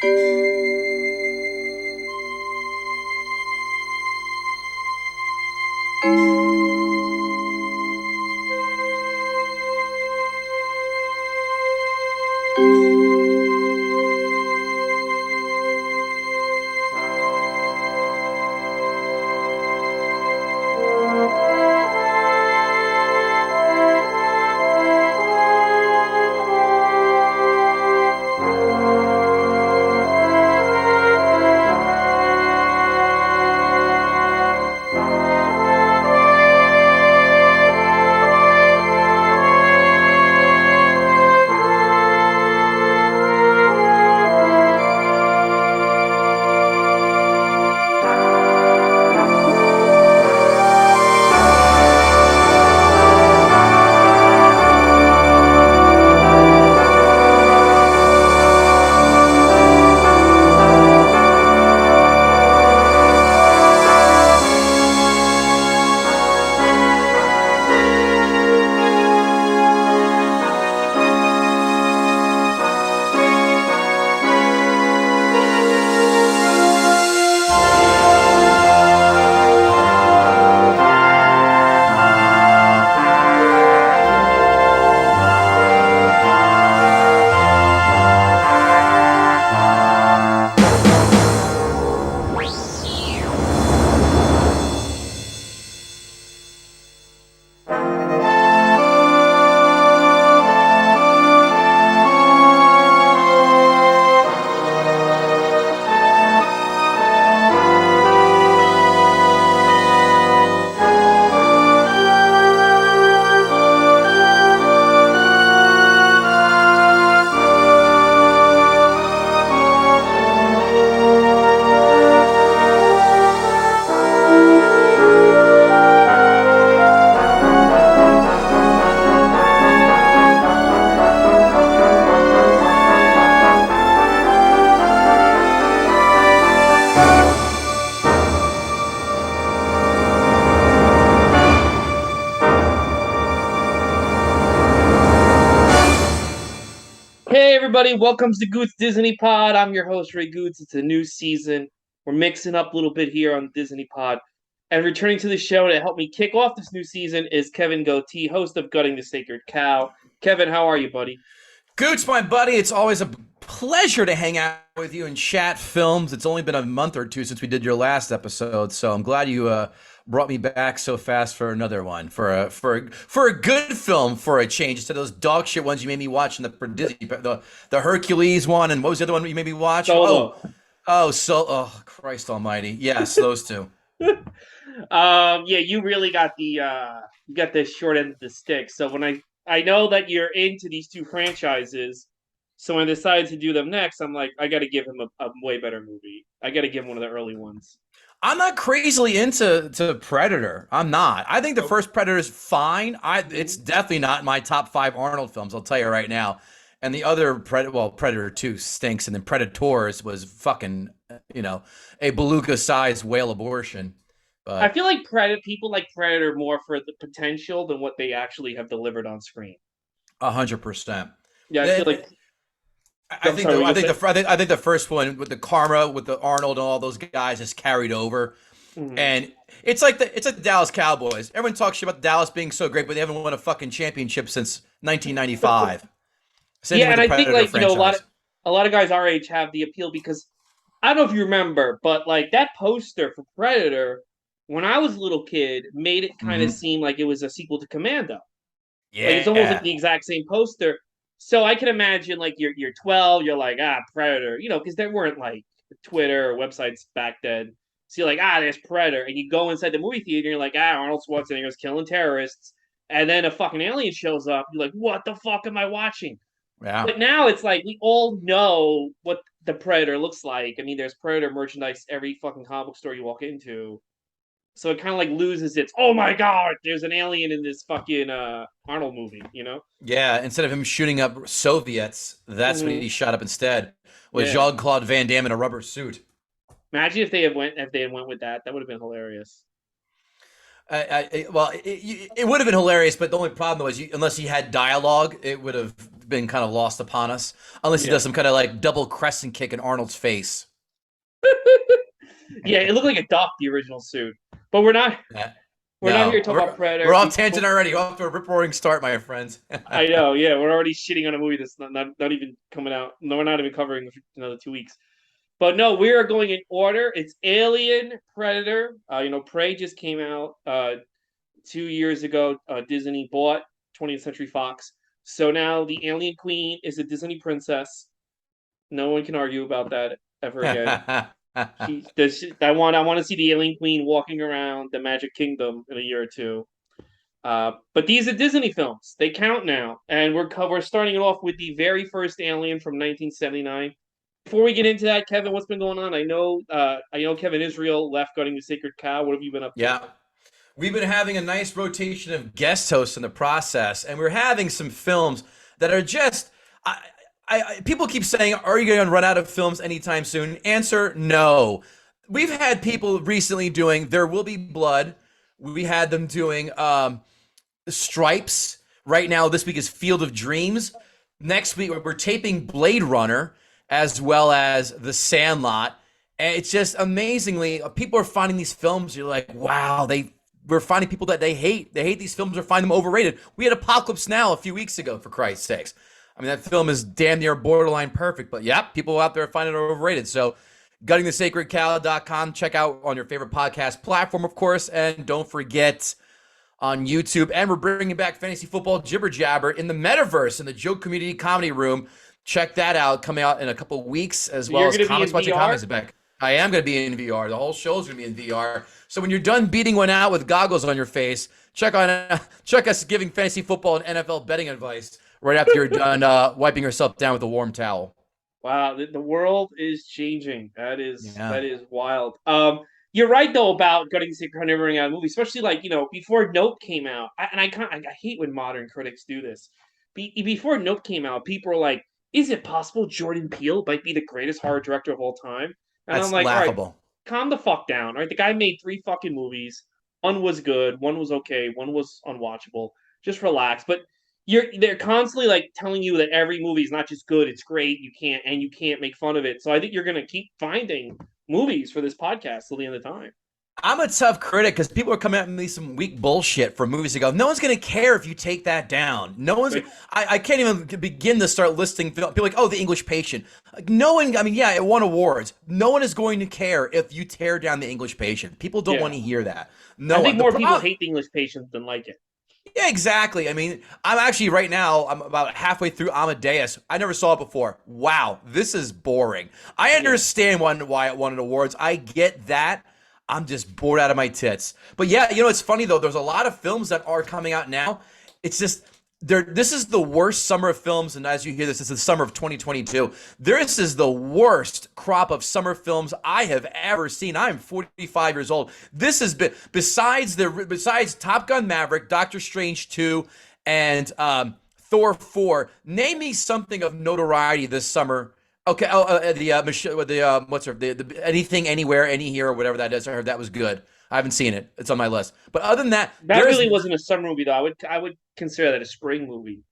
Hey everybody, welcome to Gootz Disney Pod. I'm your host Ray Gootz. It's a new season. We're mixing up a little bit here on Disney Pod. And returning to the show to help me kick off this new season is Kevin Gootee, host of Gutting the Sacred Cow. Kevin, how are you, buddy? Gooch, my buddy, it's always a pleasure to hang out with you and chat films. It's only been a month or two since we did your last episode, so I'm glad you brought me back so fast for another one, for a good film for a change instead of those dog shit ones you made me watch in for Disney, the Hercules one, and what was the other one you made me watch? Solo. Oh Christ Almighty, yes, those two. Yeah, you really got the short end of the stick. So when I know that you're into these two franchises, so when I decided to do them next, I'm like, I got to give him a way better movie. I got to give him one of the early ones. I'm not crazily into Predator. I'm not. I think the Okay. first Predator is fine. It's Mhm. definitely not in my top five Arnold films. I'll tell you right now. And the other Predator 2 stinks, and then Predators was fucking, a beluga-sized whale abortion. I But feel like people like Predator more for the potential than what they actually have delivered on screen. 100%. Yeah, I feel I like. I I'm think sorry, the what you I gonna think say? the I think the first one with the karma with the Arnold and all those guys is carried over. Mhm. And it's like the Dallas Cowboys. Everyone talks shit about Dallas being so great, but they haven't won a fucking championship since 1995. Same thing Yeah, with and the I think Predator like franchise. a lot of guys our age have the appeal because I don't know if you remember, but like that poster for Predator when I was a little kid made it kind of Hmm. seem like it was a sequel to Commando. Like it's almost like Yeah. the exact same poster. So I can imagine like you're 12, you're like Predator, because there weren't like Twitter or websites back then. So you're like there's Predator, and you go inside the movie theater, and you're like Arnold Schwarzenegger's killing terrorists, and then a fucking alien shows up. You're like, what the fuck am I watching? Yeah. But now it's like we all know what the Predator looks like. I mean, there's Predator merchandise every fucking comic book store you walk into. So it kind of like loses its oh my god, there's an alien in this fucking Arnold movie. Yeah. Instead of him shooting up Soviets, that's what Mm-hmm. he shot up instead. Was Yeah. Jean Claude Van Damme in a rubber suit? Imagine if they had went with that. That would have been hilarious. Well, it would have been hilarious, but the only problem was, unless he had dialogue, it would have been kind of lost upon us, unless he Yeah. does some kind of like double crescent kick in Arnold's face. Yeah, it looked like a duck, the original suit. But Yeah. we're not here to No, talk about we're Predator. off tangent already. We're off to a rip roaring start, my friends. I know, yeah, we're already shitting on a movie that's not even coming out. No, we're not even covering for another 2 weeks. But no, we are going in order. It's Alien, Predator. Prey just came out 2 years ago. Disney bought 20th Century Fox, so now the Alien Queen is a Disney princess. No one can argue about that ever again. She does. I want to see the Alien Queen walking around the Magic Kingdom in a year or two. But these are Disney films. They count now, and we're starting it off with the very first Alien from 1979. Before we get into that, Kevin, what's been going on? I know Kevin Israel left Guarding the Sacred Cow. What have you been up to? Yeah. We've been having a nice rotation of guest hosts in the process, and we're having some films that are just. People keep saying, "Are you going to run out of films anytime soon?" Answer: No. We've had people recently doing "There Will Be Blood." We had them doing Stripes. Right now, this week is Field of Dreams. Next week, we're taping Blade Runner as well as The Sandlot. And it's just amazingly, people are finding these films. You're like, wow, we're finding people that they hate. They hate these films or find them overrated. We had Apocalypse Now a few weeks ago, for Christ's sakes. I mean, that film is damn near borderline perfect, but yeah, people out there find it overrated. So, guttingthesacredcow.com. Check out on your favorite podcast platform, of course. And don't forget on YouTube. And we're bringing back Fantasy Football Jibber Jabber in the metaverse in the Joke Community Comedy Room. Check that out. Coming out in a couple of weeks, as So well you're as going to be in Comics Watching VR? Comics is back. I am going to be in VR. The whole show is going to be in VR. So when you're done beating one out with goggles on your face, check us giving fantasy football and NFL betting advice right after you're done wiping yourself down with a warm towel. Wow, the world is changing. That is Yeah. that is wild. You're right though about Gutting the Sacred Cow never running out of movies, especially before Nope came out. I hate when modern critics do this. Before Nope came out, people were like, "Is it possible Jordan Peele might be the greatest horror director of all time?" And I'm That's like, "All right, laughable. calm the fuck down." All right, the guy made three fucking movies. One was good, one was okay, one was unwatchable. Just relax. But they're constantly like telling you that every movie is not just good, it's great. You can't make fun of it. So I think you're gonna keep finding movies for this podcast till the end of time. I'm a tough critic because people are coming at me some weak bullshit for movies to go. No one's gonna care if you take that down. No one's. Like, I can't even begin to start listing people like, oh, The English Patient. Like, no one. I mean, yeah, it won awards. No one is going to care if you tear down The English Patient. People don't want yeah. to hear that. I No think one. The more people problem. hate the English Patient than like it. Yeah, exactly. I mean, I'm actually right now, I'm about halfway through Amadeus. I never saw it before. Wow, this is boring. I Yeah. understand why it won awards. I get that. I'm just bored out of my tits. But yeah, it's funny though. There's a lot of films that are coming out now. It's just this is the worst summer of films, and as you hear this is the summer of 2022. This is the worst crop of summer films I have ever seen. I'm 45 years old. This has been besides Top Gun Maverick, Doctor Strange 2, and Thor 4. Name me something of notoriety this summer. Okay, what's her the anything anywhere any here or whatever that is. I heard that was good. I haven't seen it. It's on my list. But other than that, That really wasn't a summer movie though. I would consider that a spring movie.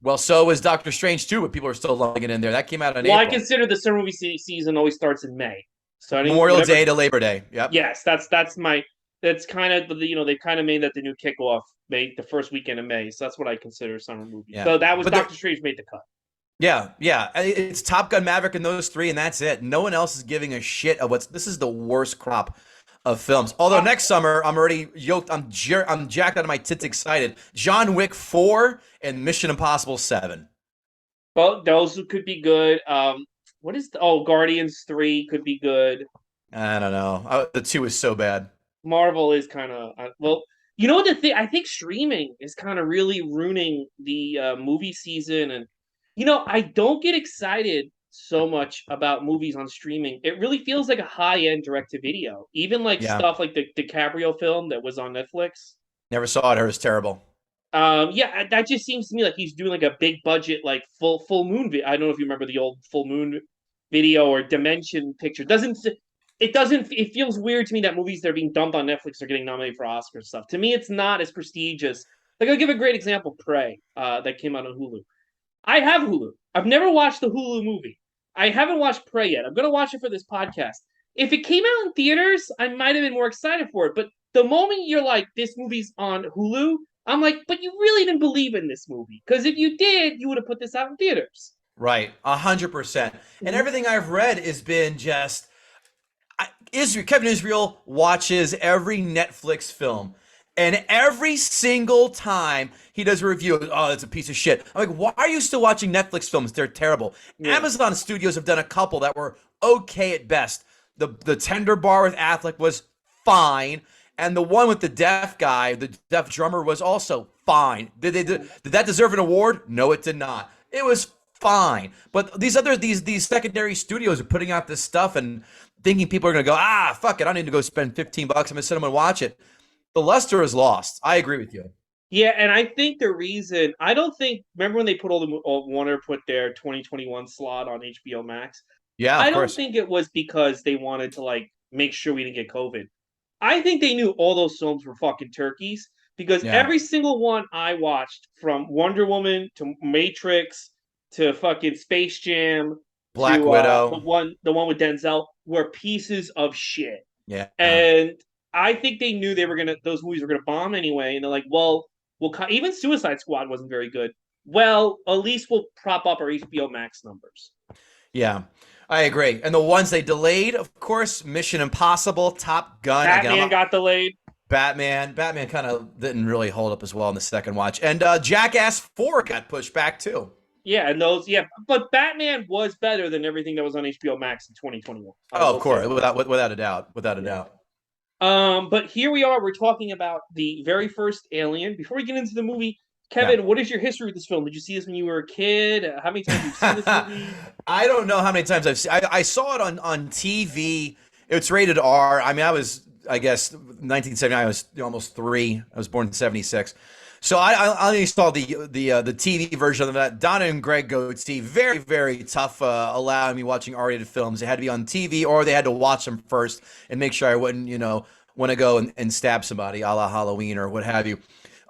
well, so is Doctor Strange 2, but people are still lumping it in there. That came out in Well, I April. consider the summer movie season always starts in May. So I think Memorial whatever. Day to Labor Day. Yep. Yes, that's kind of they've kind of made that the new kickoff, May the first weekend of May. So that's what I consider a summer movie. Yeah. So that was But there, Doctor Strange made the cut. yeah, yeah. It's Top Gun Maverick and those three, and that's it. No one else is giving a shit of this is the worst crop of films. Although next summer, I'm already yoked. I'm jacked out of my tits excited. John Wick 4 and Mission Impossible 7. Well, those could be good. Guardians 3 could be good. I don't know. The 2 is so bad. Marvel is kind of well. You know what the thing? I think streaming is kind of really ruining the movie season, and I don't get excited so much about movies on streaming. It really feels like a high end direct to video, even like Yeah. stuff like the DiCaprio film that was on Netflix. Never saw it. Heard it's terrible. Yeah, that just seems to me like he's doing like a big budget, like full moon. I don't know if you remember the old full moon video or dimension picture. Doesn't it feels weird to me that movies that are being dumped on Netflix are getting nominated for Oscar stuff. To me, it's not as prestigious. Like I'll give a great example, Prey, that came out on Hulu. I have Hulu. I've never watched the Hulu movie. I haven't watched Prey yet. I'm gonna watch it for this podcast. If it came out in theaters, I might have been more excited for it. But the moment you're like, this movie's on Hulu, I'm like, but you really didn't believe in this movie. Because if you did, you would have put this out in theaters. Right, 100%. And Mm-hmm. everything I've read has been just Israel. Kevin Israel watches every Netflix film, and every single time he does a review, oh, it's a piece of shit. I'm like, why are you still watching Netflix films? They're terrible. Yeah. Amazon Studios have done a couple that were okay at best. The Tender Bar with Affleck was fine, and the one with the deaf guy, the deaf drummer, was also fine. Did that deserve an award? No, it did not. It was fine. But these secondary studios are putting out this stuff and thinking people are gonna go, fuck it, I need to go spend $15. I'm gonna sit them and watch it. The luster is lost. I agree with you. Yeah, and I think the reason I don't think remember when they put all Warner put their 2021 slot on HBO Max. Yeah, I of don't course. think it was because they wanted to like make sure we didn't get COVID. I think they knew all those films were fucking turkeys because Yeah. every single one I watched, from Wonder Woman to Matrix to fucking Space Jam Black to Widow. the one with Denzel, were pieces of shit. Yeah. And I think they knew they were gonna those movies were gonna bomb anyway, and they're like, well, even Suicide Squad wasn't very good. Well, at least we'll prop up our HBO Max numbers. Yeah. I agree. And the ones they delayed, of course, Mission Impossible, Top Gun. Again, I'm Batman a got delayed. Batman. Batman kind of didn't really hold up as well in the second watch. And Jackass 4 got pushed back too. Yeah, and those, yeah, but Batman was better than everything that was on HBO Max in 2021. I Oh, of will say course, that. without a doubt, without a Yeah. doubt. But here we are. We're talking about the very first Alien. Before we get into the movie, Yeah. Kevin, what is your history with this film? Did you see this when you were a kid? How many times have you seen this movie? I don't know how many times I've seen. I saw it on TV. It's rated R. I mean, I guess 1979. I was almost 3. I was born in 76. So I only saw the TV version of that. Donna and Greg Gootee, very very tough, allowing me watching R-rated films. They had to be on TV or they had to watch them first and make sure I wouldn't want to go and stab somebody, a la Halloween or what have you.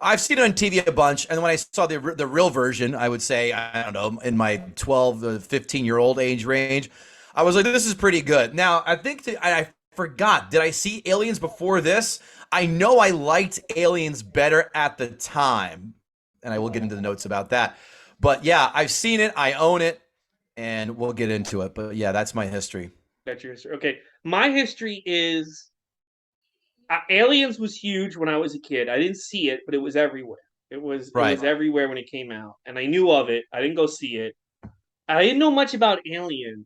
I've seen it on TV a bunch, and when I saw the real version, I would say, I don't know, in my 12 to 15-year-old age range, I was like, this is pretty good. Now, I think I forgot, did I see Aliens before this? I know I liked Aliens better at the time, and I will get into the notes about that. But yeah, I've seen it, I own it, and we'll get into it. But yeah, that's my history. That's your history. Okay, my history is Aliens was huge when I was a kid. I didn't see it, but it was everywhere. It was Right. everywhere when it came out, and I knew of it. I didn't go see it. I didn't know much about Alien,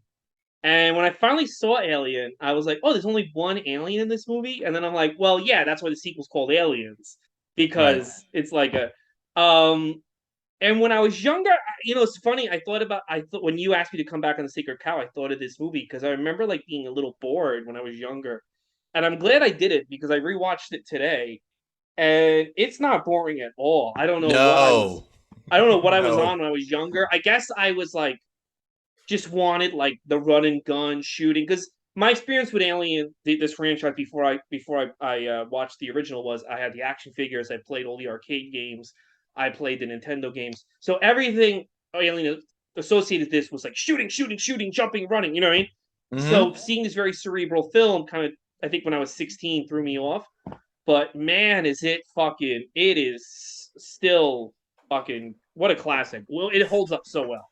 and when I finally saw Alien, I was like, "Oh, there's only one alien in this movie." And then I'm like, "Well, yeah, that's why the sequel's called Aliens Right. because it's like a." Um, and when I was younger, it's funny. I thought when you asked me to come back on the Sacred Cow, I thought of this movie because I remember like being a little bored when I was younger, and I'm glad I did it because I rewatched it today, and it's not boring at all. No. I don't know what I was No. on when I was younger. I guess I was like just wanted like the run and gun shooting because my experience with Alien, this franchise before I watched the original was I had the action figures, I played all the arcade games, I played the Nintendo games, so everything Alien associated this was like shooting, shooting, shooting, jumping, running. You know what I mean? So Mm-hmm. seeing this very cerebral film, kind of, I think when I was 16, threw me off. But man, is it fucking? It is still fucking. What a classic! Well, it holds up so well.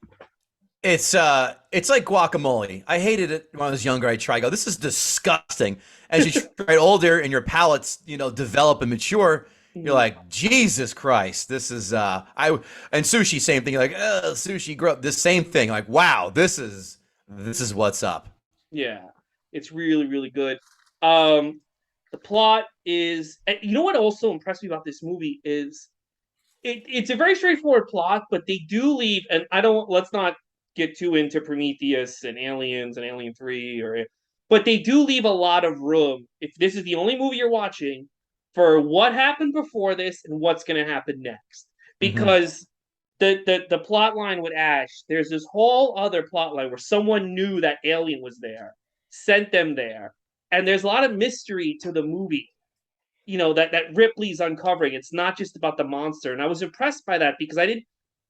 It's like guacamole. I hated it when I was younger. I tried, go, this is disgusting. As you get older and your palates, develop and mature, you're like, Jesus Christ, this is and sushi, same thing. You're like, sushi, grow up. This same thing. Like, wow, this is what's up. Yeah, it's really, really good. Um, the plot is, you know what also impressed me about this movie is it's a very straightforward plot, but they do leave, and I don't, let's not get too into Prometheus and Aliens and Alien 3 but they do leave a lot of room if this is the only movie you're watching for what happened before this and what's going to happen next. Hmm. Because the plot line with Ash, there's this whole other plot line where someone knew that alien was there, sent them there, and there's a lot of mystery to the movie. That Ripley's uncovering. It's not just about the monster, and I was impressed by that because I didn't.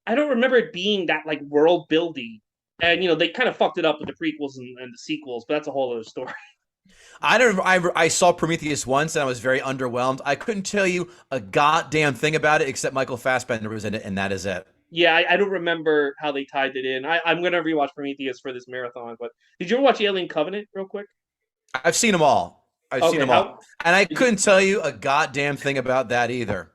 I don't remember it being that like world building. And they kind of fucked it up with the prequels and the sequels, but that's a whole other story. I don't. I saw Prometheus once and I was very underwhelmed. I couldn't tell you a goddamn thing about it except Michael Fassbender was in it, and that is it. Yeah, I don't remember how they tied it in. I'm gonna rewatch Prometheus for this marathon. But did you ever watch Alien Covenant real quick? I've seen them all. I've seen Okay, them all, how and I did you? couldn't tell you a goddamn thing about that either.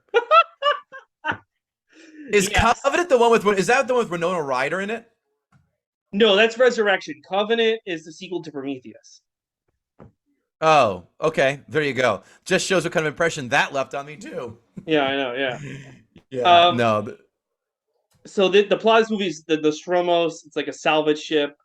Is Yes. Covenant the one with? Is that the one with Winona Ryder in it? No, that's Resurrection. Covenant is the sequel to Prometheus. Oh, okay. There you go. Just shows what kind of impression that left on me too. Yeah, I know. Yeah. Yeah. Um. No. So the plot of this movie is the Stromos. It's like a salvage ship.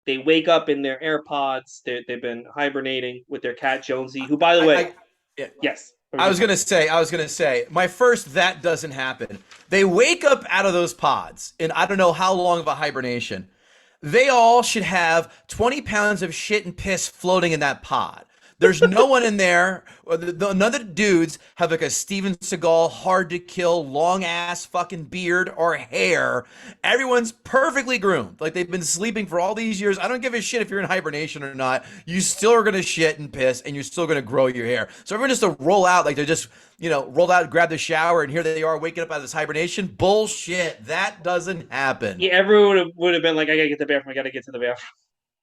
They wake up in their AirPods. They've been hibernating with their cat Jonesy, who, by the way, I yeah. yes. What were I you was gonna say? gonna say, my first that doesn't happen. They wake up out of those pods in I don't know how long of a hibernation. They all should have 20 pounds of shit and piss floating in that pod. There's no one in there. Or none of the dudes have like a Steven Seagal hard to kill, long ass fucking beard or hair. Everyone's perfectly groomed. Like they've been sleeping for all these years. I don't give a shit if you're in hibernation or not. You still are gonna shit and piss, and you're still gonna grow your hair. So everyone just to roll out like they're just rolled out, grab the shower, and here they are waking up out of this hibernation. Bullshit. That doesn't happen. Yeah, everyone would have been like, I gotta get to the bathroom. I gotta get to the bathroom.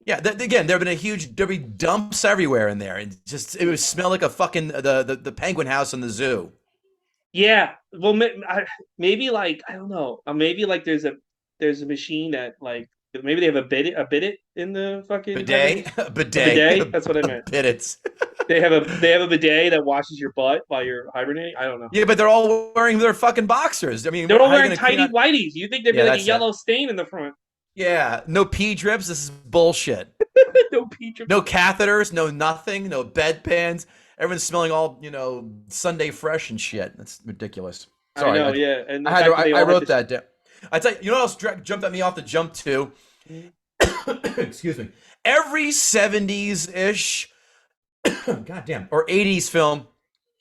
Yeah, again, there'd be dumps everywhere in there, and just it would smell like a fucking the penguin house in the zoo. Yeah. Well, maybe like I don't know. Maybe like there's a machine that like maybe they have a bidet in the fucking Bidet, hibernation. A bidet, bidet. That's what I meant. bidets. They have a bidet that washes your butt while you're hibernating. I don't know. Yeah, but they're all wearing their fucking boxers. I mean, They're all how are you wearing gonna clean tidy out? whities. You think there'd be Yeah, like a that's it. yellow stain in the front? Yeah, no pee drips. This is bullshit. No peach. No catheters, no nothing, no bedpans. Everyone's smelling all Sunday fresh and shit. That's ridiculous. I Sorry, know. Yeah, and I the had to. fact that they I all had wrote to. that down. I tell you, you know what else jumped at me off the jump too? Excuse me. Every 70s ish, goddamn, or 80s film,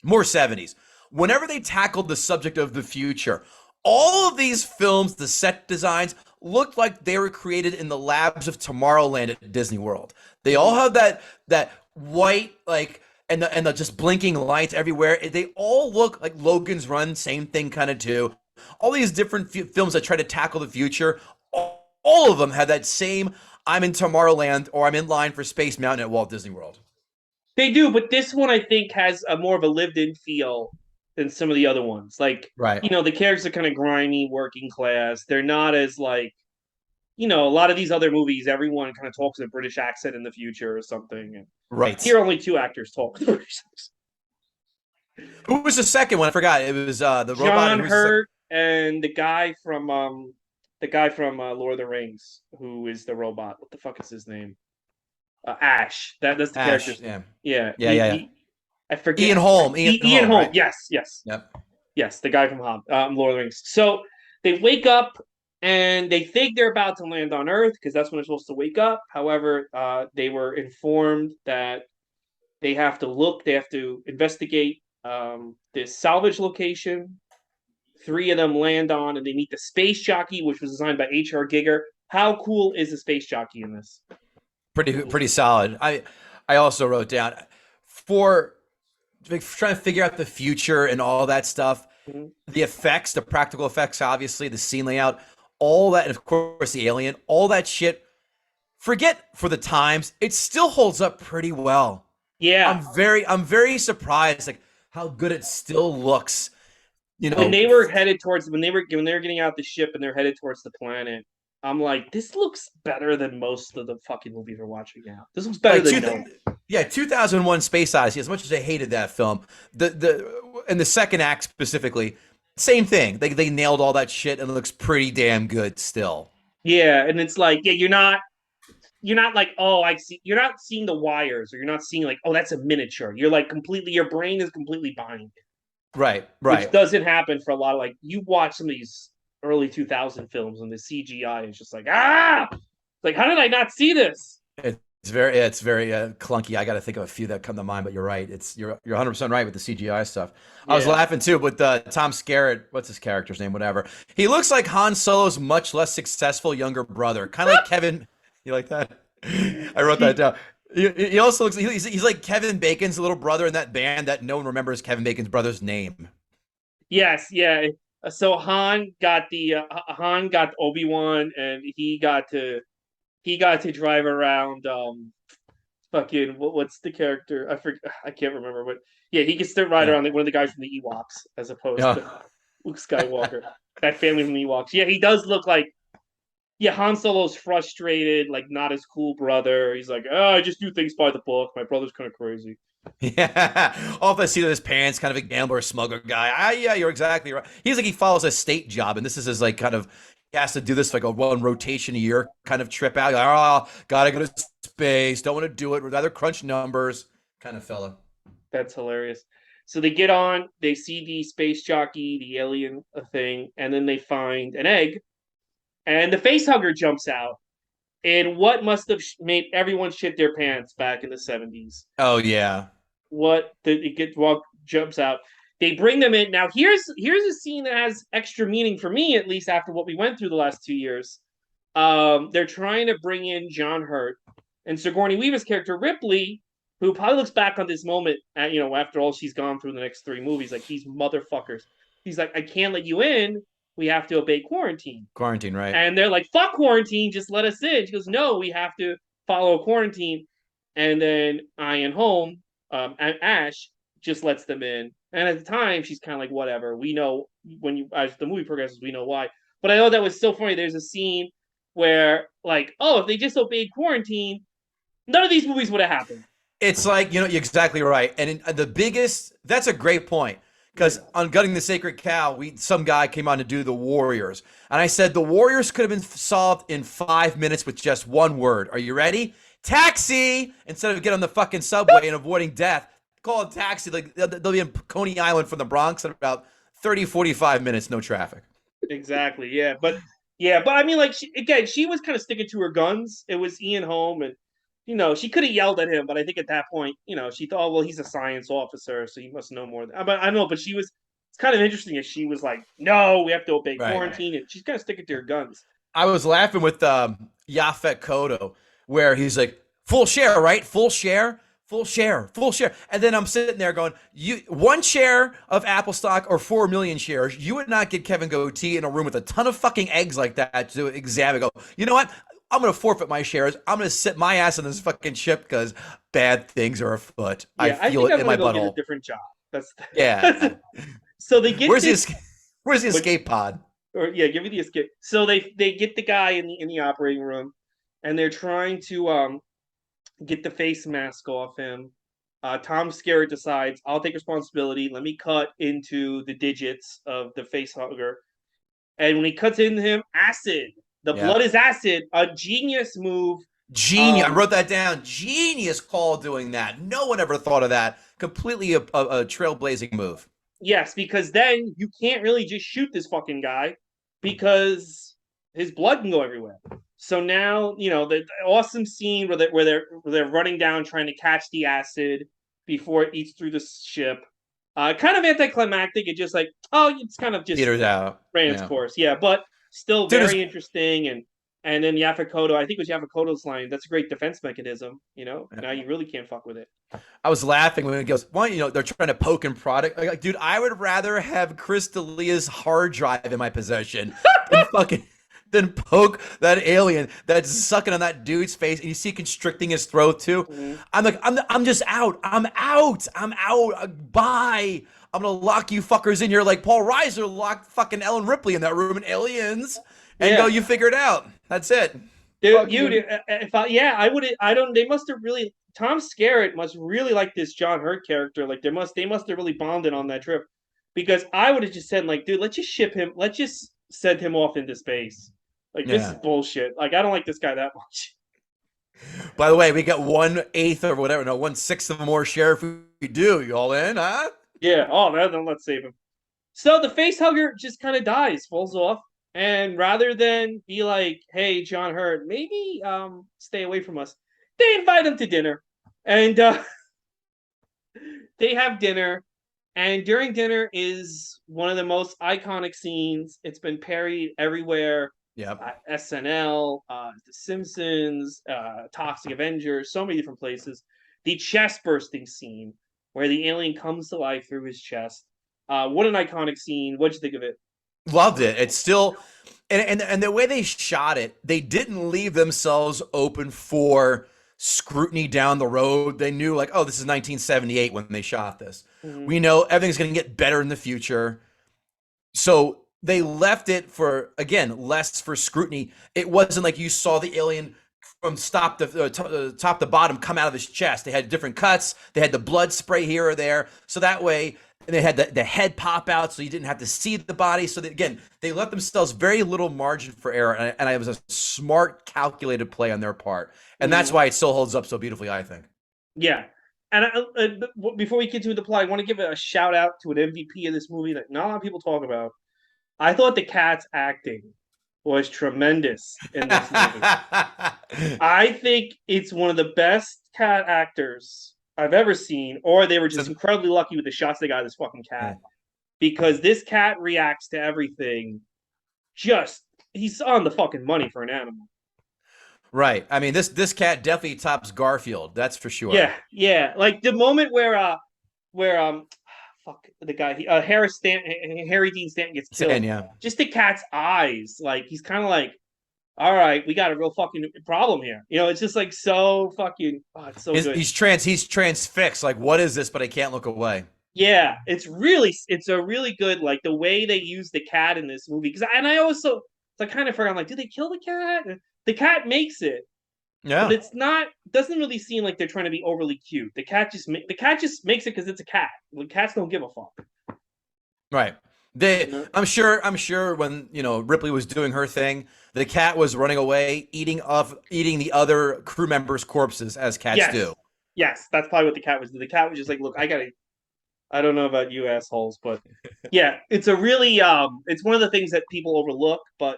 more 70s. Whenever they tackled the subject of the future, all of these films, the set designs looked like they were created in the labs of Tomorrowland at Disney World. They all have that white like and the just blinking lights everywhere. They all look like Logan's Run, same thing kind of too. All these different films that try to tackle the future, all of them have that same I'm in Tomorrowland or I'm in line for Space Mountain at Walt Disney World. They do, but this one I think has a more of a lived-in feel than some of the other ones. Like, Right. the characters are kind of grimy, working class. They're not as like, a lot of these other movies. Everyone kind of talks a British accent in the future or something. And Right. here, only two actors talk British. Who was the second one? I forgot. It was the robot. John And who's the second? Hurt and the guy from Lord of the Rings, who is the robot. What the fuck is his name? Ash. That's the Ash. character's name. Yeah. Yeah, Yeah. Yeah. Yeah. I forget. Ian Holm. Ian Ian Holm. Holm. Right. Yes, yes, Yep. yes. The guy from Lord of the Rings. So they wake up and they think they're about to land on Earth because that's when they're supposed to wake up. However, they were informed that they have to look. They have to investigate this salvage location. Three of them land on, and they meet the space jockey, which was designed by H.R. Giger. How cool is the space jockey in this? Pretty solid. I also wrote down for like, trying to figure out the future and all that stuff. Mhm. The effects, the practical effects, obviously, the scene layout, all that, and of course the alien, all that shit. Forget for the times, it still holds up pretty well. Yeah, I'm very surprised like how good it still looks. You when know, they were headed towards when they were getting out the ship and they're headed towards the planet, I'm like, this looks better than most of the fucking movies we're watching now. This looks better like than no. yeah, 2001 Space Odyssey. As much as I hated that film, and the second act specifically, same thing. They nailed all that shit and it looks pretty damn good still. Yeah, and it's like, yeah, you're not like, oh, I see. You're not seeing the wires, or you're not seeing like, oh, that's a miniature. You're like completely. Your brain is completely buying it, Right, which right. doesn't happen for a lot of like. You watch some of these early 2000 films, and the CGI is just like, ah, like how did I not see this? it's very clunky. I got to think of a few that come to mind, but you're right. You're 100% right with the CGI stuff. I was Yeah. laughing too with Tom Skerritt. What's his character's name? Whatever. He looks like Han Solo's much less successful younger brother, kind of like Kevin. You like that? I wrote that He down. He also looks. He's like Kevin Bacon's little brother in that band that no one remembers Kevin Bacon's brother's name. Yes, yeah. So Han got Obi-Wan, and he got to drive around fucking what's the character? I can't remember, but yeah, he gets to ride Yeah. around like one of the guys from the Ewoks as opposed Yeah. to Luke Skywalker. That family from the Ewoks. Yeah, he does look like yeah, Han Solo's frustrated, like not his cool brother. He's like, oh, I just do things by the book. My brother's kind of crazy. Yeah. All I see with his parents, kind of a gambler, smuggler guy. Yeah, you're exactly right. He's like he follows a state job, and this is his like kind of he has to do this like a one rotation a year kind of trip out. Like, oh, gotta go to space. Don't want to do it. Would rather crunch numbers, kind of fella. That's hilarious. So they get on, they see the space jockey, the alien thing, and then they find an egg, and the face hugger jumps out. And what must have made everyone shit their pants back in the 70s? Oh yeah. What the it gets walk jumps out. They bring them in. Now here's a scene that has extra meaning for me, at least after what we went through the last 2 years. They're trying to bring in John Hurt and Sigourney Weaver's character Ripley, who probably looks back on this moment at, after all she's gone through the next three movies, like these motherfuckers. He's like, I can't let you in. We have to obey quarantine. Quarantine, right? And they're like, fuck quarantine, just let us in. She goes, no, we have to follow quarantine. And then Ian Holm, Ash, just lets them in. And at the time, she's kind of like, whatever. We know when as the movie progresses, we know why. But I know that was so funny. There's a scene where, like, oh, if they just obeyed quarantine, none of these movies would have happened. It's like, you're exactly right. And the biggest, that's a great point. Because Yeah. on Gutting the Sacred Cow, some guy came on to do the Warriors. And I said, the Warriors could have been solved in 5 minutes with just one word. Are you ready? Taxi! Instead of getting on the fucking subway and avoiding death, call a taxi. Like, they'll be in Coney Island from the Bronx in about 30, 45 minutes, no traffic. Exactly. But I mean, like, she was kind of sticking to her guns. It was Ian Holm, and she could have yelled at him, but I think at that point, she thought, oh, well, he's a science officer, so he must know more. But I don't know, but she was. It's kind of interesting if she was like, no, we have to obey Right. quarantine, and she's kind of sticking to her guns. I was laughing with Yaphet Kodo, where he's like, full share, right? Full share, full share, full share. And then I'm sitting there going, you one share of Apple stock or 4 million shares, you would not get Kevin Gootee in a room with a ton of fucking eggs like that to examine. Go, you know what? I'm gonna forfeit my shares. I'm gonna sit my ass on this fucking ship because bad things are afoot. I Yeah, I feel think it I'm in my gonna go get a butthole. different job. That's, Yeah. so they get Where's this. the where's the But escape pod? or yeah, give me the escape. So they get the guy in the operating room, and they're trying to get the face mask off him. Tom Skerritt decides, I'll take responsibility. Let me cut into the digits of the face hugger. And when he cuts into him, acid. The Yeah. blood is acid. A genius move. Genius. I wrote that down. Genius call doing that. No one ever thought of that. Completely a trailblazing move. Yes, because then you can't really just shoot this fucking guy because his blood can go everywhere. So now, the awesome scene where they're running down trying to catch the acid before it eats through the ship. Kind of anticlimactic. It just like, oh, it's kind of just Peters out. ran its Yeah. course. Yeah, but still Dude, very interesting. And then Yafakoto, I think it was Yafakoto's line. That's a great defense mechanism. Now you really can't fuck with it. I was laughing when it goes, well, they're trying to poke in product. Like, dude, I would rather have Chris D'Elia's hard drive in my possession than fucking than poke that alien that's sucking on that dude's face and you see constricting his throat too. Mm-hmm. I'm like, I'm just out. I'm out. I'm out. Bye. I'm gonna lock you fuckers in here like Paul Reiser locked fucking Ellen Ripley in that room in Aliens and go, you figure it out. That's it. Dude, I would. I don't. They must have really. Tom Skerritt must really like this John Hurt character. Like they must have really bonded on that trip, because I would have just said like, dude, let's just ship him. Let's just send him off into space. Like this is bullshit. Like I don't like this guy that much. By the way, we got 1/8 or whatever, no, 1/6 of more share if we do. You all in, huh? Yeah. Oh, then let's save him. So the face hugger just kind of dies, falls off, and rather than be like, "Hey, John Hurt, maybe stay away from us," they invite him to dinner, and they have dinner. And during dinner is one of the most iconic scenes. It's been parodied everywhere. Yep. SNL, The Simpsons, Toxic Avengers, so many different places. The chest bursting scene where the alien comes to life through his chest. What an iconic scene. What'd you think of it? Loved it. It's still, and the way they shot it, they didn't leave themselves open for scrutiny down the road. They knew like, oh, this is 1978 when they shot this. Mm-hmm. We know everything's going to get better in the future. So they left it for, again, less for scrutiny. It wasn't like you saw the alien from top to bottom come out of his chest. They had different cuts. They had the blood spray here or there. So that way, and they had the head pop out, so you didn't have to see the body. So that, again, they left themselves very little margin for error, and it was a smart, calculated play on their part, and that's Mm-hmm. why it still holds up so beautifully, I think. Yeah. And before we get to the plot, I want to give a shout out to an MVP of this movie that not a lot of people talk about. I thought the cat's acting was tremendous in this movie. I think it's one of the best cat actors I've ever seen, or they were just So, incredibly lucky with the shots they got of this fucking cat. Because this cat reacts to everything. Just he's on the fucking money for an animal. right. I mean, this cat definitely tops Garfield. That's for Yeah, sure. yeah. Like the moment where fuck the guy Harry Dean Stanton gets Saying, killed. yeah. Just the cat's eyes, like he's kind of like, all right, we got a real fucking problem here. It's just like so fucking. Oh, it's so good. He's transfixed. Like, what is this? But I can't look away. Yeah, it's a really good like the way they use the cat in this movie because I also I kind of forgot I'm like, did they kill the cat? The cat makes it, but Yeah. it's not doesn't really seem like they're trying to be overly cute. The cat just makes it because it's a cat. The cats don't give a fuck. Right. You know? I'm sure when, Ripley was doing her thing, the cat was running away, eating the other crew members' corpses as cats Yes, do. yes, that's probably what the cat was. The cat was just like, look, I don't know about you assholes, but yeah, it's a really it's one of the things that people overlook, but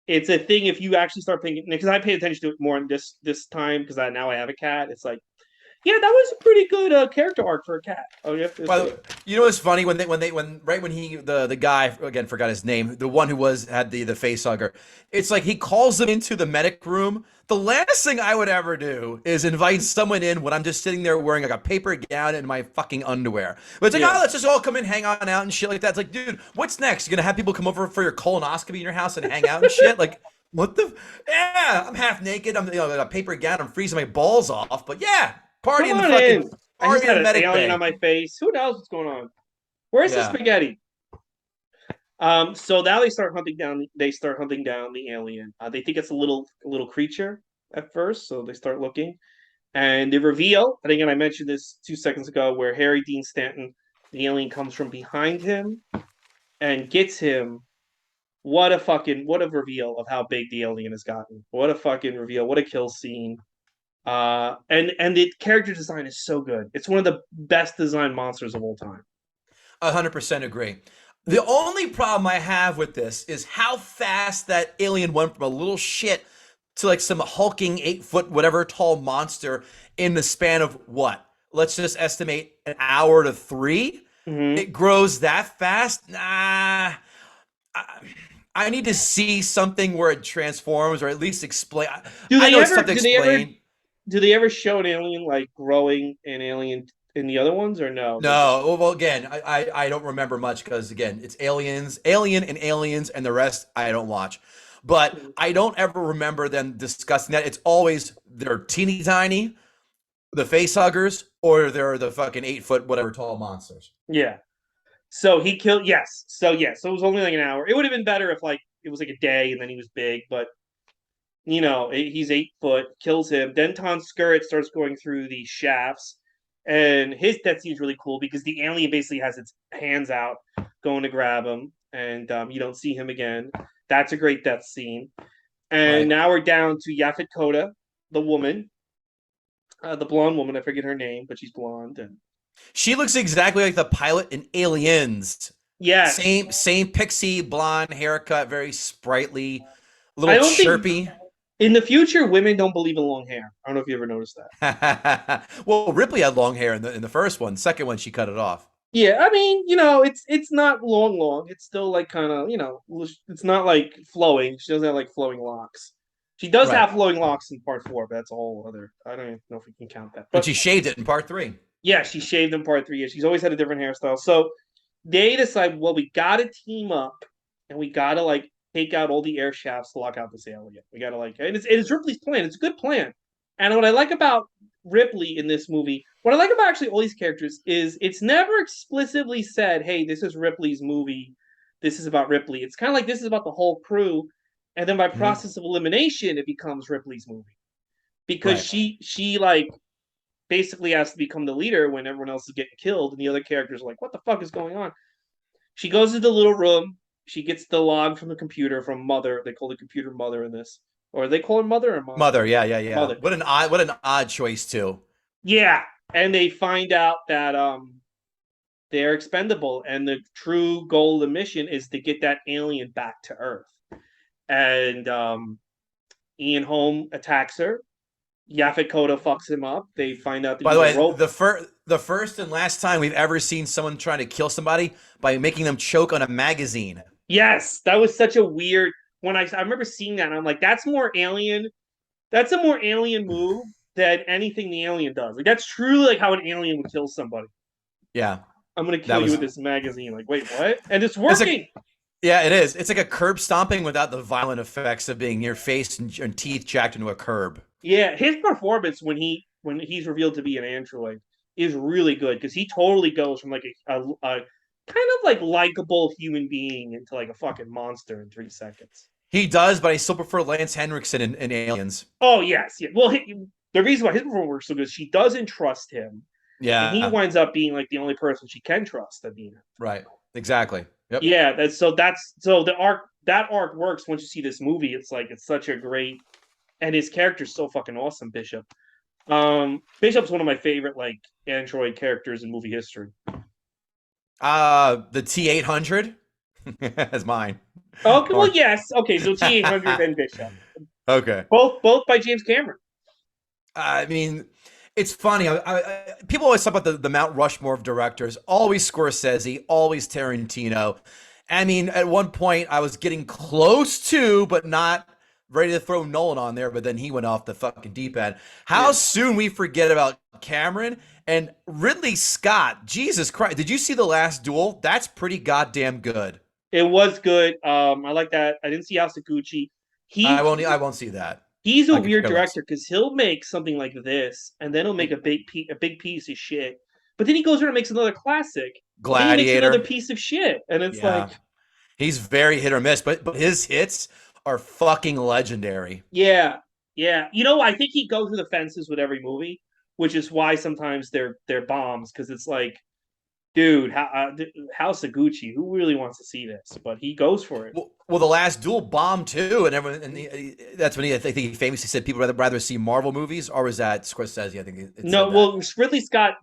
it's a thing if you actually start thinking because I paid attention to it more in this time because now I have a cat. It's like, yeah, that was a pretty good character arc for a cat. Oh, you have to By the say, way, what's funny when he the guy, again, forgot his name, the one who had the face hugger, it's like he calls him into the medic room. The last thing I would ever do is invite someone in when I'm just sitting there wearing like a paper gown and my fucking underwear. But it's like, yeah, oh, let's just all come in, hang on out and shit like that. It's like, dude, what's next? You're gonna have people come over for your colonoscopy in your house and hang out and shit? Like, what the? Yeah, I'm half naked. I'm like a paper gown. I'm freezing my balls off. But yeah, come on fucking in. I just party in had the an medic alien on bay. my face. Who knows what's going on? Where's the Yeah. spaghetti? So now they start hunting down. They start hunting down the alien. They think it's a little creature at first, so they start looking, and they reveal. I think, and I mentioned this 2 seconds ago, where Harry Dean Stanton, the alien, comes from behind him and gets him. What a reveal of how big the alien has gotten. What a fucking reveal. What a kill scene. And the character design is so good. It's one of the best designed monsters of all time. 100% agree. The only problem I have with this is how fast that alien went from a little shit to like some hulking 8 foot whatever tall monster in the span of what? Let's just estimate an hour to three. Mm-hmm. It grows that fast? Nah. I, I need to see something where it transforms or at least explain. Do I they know it's ever? tough to explain. Do they ever show an alien like growing an alien in the other ones, or no? They just No, well, again, I don't remember much because again, it's Aliens, and the rest I don't watch. But I don't ever remember them discussing that. It's always they're teeny tiny, the face huggers, or they're the fucking 8 foot whatever tall monsters. yeah. So he killed. Yes. So yeah. So it was only like an hour. It would have been better if like it was like a day and then he was big, but he's 8 foot, kills him. Then Tom Skerritt starts going through these shafts, and his death seems really cool because the alien basically has its hands out, going to grab him, and you don't see him again. That's a great death scene. And Right. now we're down to Yaphet Kotto, the woman, the blonde woman. I forget her name, but she's blonde. And She looks exactly like the pilot in Aliens. yes, Same pixie blonde haircut, very sprightly, a I little don't think chirpy. In the future, women don't believe in long hair. I don't know if you ever noticed that. Well, Ripley had long hair in the first one. Second one, she cut it off. Yeah, I mean, it's not long. It's still like kind of, it's not like flowing. She doesn't have like flowing locks. She does Right. have flowing locks in part four, but that's a whole other. I don't even know if we can count that. And But she shaved it in part three. yeah, she shaved in part three. Yeah, she's always had a different hairstyle. So they decide, well, we gotta team up and we gotta like take out all the air shafts to lock out this alien. We gotta like, and it's Ripley's plan. It's a good plan. And what I like about Ripley in this movie, what I like about actually all these characters is it's never explicitly said, "Hey, this is Ripley's movie. This is about Ripley." It's kind of like this is about the whole crew, and then by Hmm. process of elimination, it becomes Ripley's movie because Right. she like basically has to become the leader when everyone else is getting killed, and the other characters are like, "What the fuck is going on?" She goes to the little room. She gets the log from the computer from Mother. They call the computer Mother in this, or they call her Mother or Mom. Mother. Yeah, yeah, yeah. Mother. What an odd choice too. Yeah, and they find out that they're expendable, and the true goal of the mission is to get that alien back to Earth. And Ian Holm attacks her. Yaphet Kotto fucks him up. They find out that By the he's a way, rope. the first and last time we've ever seen someone trying to kill somebody by making them choke on a magazine. Yes, that was such a weird. When I remember seeing that, and I'm like, that's more alien. That's a more alien move than anything the alien does. Like that's truly like how an alien would kill somebody. Yeah, I'm gonna that kill you was. with this magazine. Like, wait, what? And it's It's like working. yeah, it is. It's like a curb stomping without the violent effects of being your face and teeth jacked into a curb. Yeah, his performance when he's revealed to be an android is really good because he totally goes from like a kind of like likable human being into like a fucking monster in 3 seconds. He does, but I still prefer Lance Henriksen in Aliens. Oh yes, yeah. Well, the reason why his performance works so good is she doesn't trust him, and he Yeah, winds up being like the only person she can trust at the end. right. Exactly. Yep. Yeah, that's so the arc works once you see this movie. It's like it's such a great and his character's so fucking awesome, Bishop. Bishop's one of my favorite like android characters in movie history. The T-800 is mine. Okay, well, Or yes. Okay, so T-800 and Bishop, okay. both by James Cameron. I mean, it's funny. People always talk about the Mount Rushmore of directors. Always Scorsese, always Tarantino. I mean, at one point I was getting close to, but not ready to throw Nolan on there. But then he went off the fucking deep end. How Yeah, soon we forget about Cameron and Ridley Scott? Jesus Christ! Did you see The Last Duel? That's pretty goddamn good. it was good. I like that. I didn't see House of Gucci. I He won't. I won't see that. he's a I could weird care less. director because he'll make something like this, and then he'll make a big piece of shit. But then he goes around and makes another classic, and then he makes another Gladiator. piece of shit, and it's like, Yeah. He's very hit or miss, but his hits are fucking legendary. yeah, yeah. I think he goes through the fences with every movie, which is why sometimes they're bombs because it's like, dude, House of Gucci, who really wants to see this? But he goes for it. Well, the last duel bombed too, and everyone, and that's when I think he famously said people rather see Marvel movies, or was that Scorsese? I think it No, said that. well, Ridley Scott,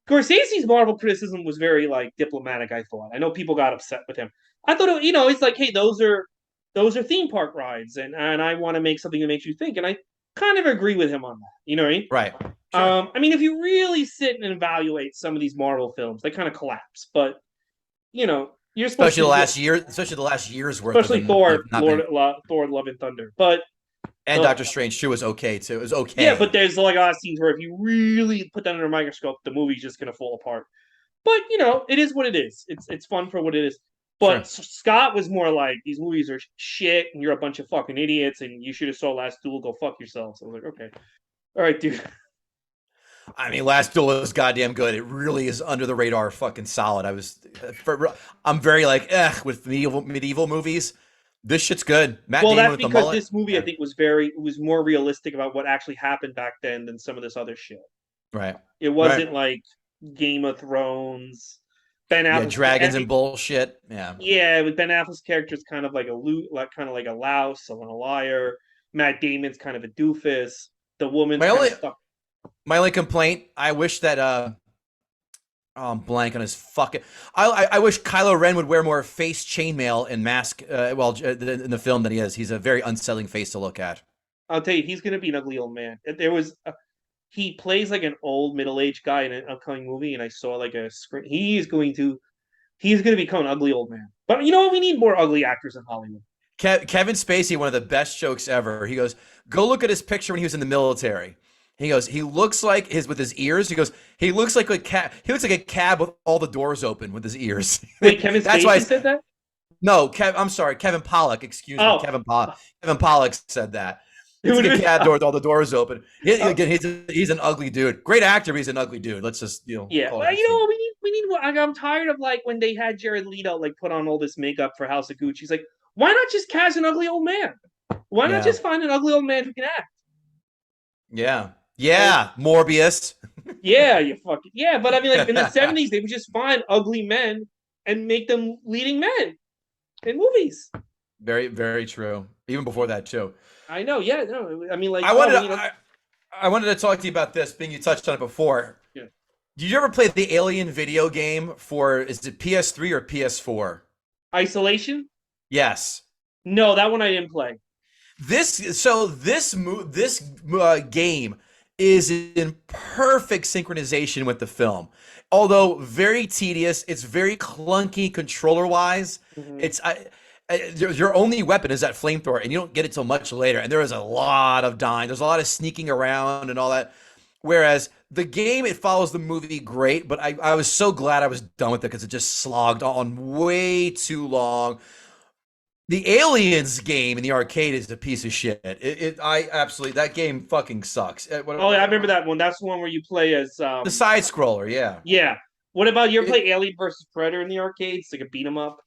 Scorsese's Marvel criticism was very like diplomatic. I thought. I know people got upset with him. I thought, it's like, hey, those are theme park rides, and I want to make something that makes you think, and I kind of agree with him on that. You know what I mean? Right. Sure. I mean, if you really sit and evaluate some of these Marvel films, they kind of collapse. But you're supposed Especially to the enjoy, last year, especially the last year's worth of especially them Thor, have not been. Thor, Love and Thunder. But And uh, Doctor Strange 2 was okay too. It was yeah, but okay. there's like a lot of scenes where if you really put that under a microscope, the movie's just gonna fall apart. But it is what it is. It's fun for what it is. But Sure. Scott was more like these movies are shit, and you're a bunch of fucking idiots, and you should have saw Last Duel. Go fuck yourselves. I was like, okay, all right, dude. I mean, Last Duel is goddamn good. It really is under the radar, fucking solid. I'm very like, with medieval movies. This shit's good. Matt Well, Damon that's with the because mullet. this movie I Yeah. think it was more realistic about what actually happened back then than some of this other shit. Right. It Right. wasn't like Game of Thrones. Ben Yeah, Affleck's dragons and bullshit. Yeah. Yeah, with Ben Affleck's character is kind of like a loot, like kind of like a louse, a liar. Matt Damon's kind of a doofus. The woman's My kind only of stuck. my only complaint, I wish that oh, I'm blank on his fucking. I wish Kylo Ren would wear more face chainmail and mask. In the film that he is, he's a very unsettling face to look at. I'll tell you, he's gonna be an ugly old man. There was he plays like an old middle-aged guy in an upcoming movie, and I saw like a screen. He's going to become an ugly old man. But you know what? We need more ugly actors in Hollywood. Kevin Spacey, one of the best jokes ever. He goes, "Go look at his picture when he was in the military." He goes, "He looks like his with his ears." He goes, "He looks like a cab. He looks like a cab with all the doors open with his ears." Wait, Kevin That's why. Spacey said that? No, I'm sorry, Kevin Pollock. Excuse me, Oh, Kevin Pollock said that. it It's would like a have cab been. door with all the doors open. Oh, Again, he's an ugly dude. Great actor, but he's an ugly dude. Let's just yeah, call it well, a you know scene. what? We need. Like, I'm tired of like when they had Jared Leto like put on all this makeup for House of Gucci. He's like, why not just cast an ugly old man? Why not Yeah, just find an ugly old man who can act? yeah, And yeah. Morbius. yeah, you fucking yeah. But I mean, like in the '70s, they would just find ugly men and make them leading men in movies. Very, very true. Even before that too. I know. Yeah. No. I mean, like, I oh, wanted we to, need a I wanted to talk to you about this. Being you touched on it before. yeah. Did you ever play the Alien video game for? Is it PS3 or PS4? Isolation. Yes. No, that one I didn't play. This game is in perfect synchronization with the film. Although very tedious, it's very clunky controller wise. Hmm. Your only weapon is that flamethrower, and you don't get it till much later. And there is a lot of dying. There's a lot of sneaking around and all that. Whereas the game, it follows the movie great, but I was so glad I was done with it because it just slogged on way too long. The Aliens game in the arcade is a piece of shit. I absolutely that game fucking sucks. Oh, yeah, I remember that one. That's the one where you play as The side scroller, yeah. yeah. What about you ever It, play Alien versus Predator in the arcades? Like a beat 'em up.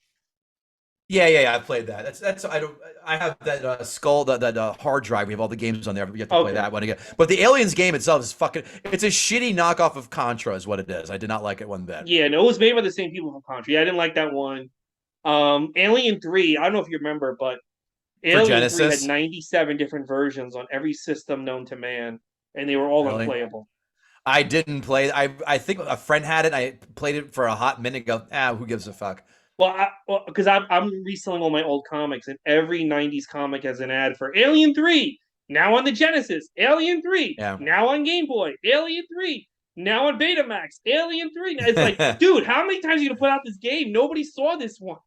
yeah. I played that. That's I don't I have that skull that hard drive. We have all the games on there. You have to play Okay. that one again. But the Aliens game itself is fucking. It's a shitty knockoff of Contra, is what it is. I did not like it one bit. Yeah, no, it was made by the same people from Country. I didn't like that one. Alien 3, I don't know if you remember, but For Alien 3 had Genesis, 97 different versions on every system known to man, and they were all really, unplayable. I didn't play. I think a friend had it. I played it for a hot minute. And go, who gives a fuck? Well, because I'm reselling all my old comics, and every '90s comic has an ad for Alien 3 now on the Genesis, Alien 3 Yeah. now on Game Boy, Alien 3 now on Betamax, Alien 3. It's like, dude, how many times are you gonna put out this game? Nobody saw this one.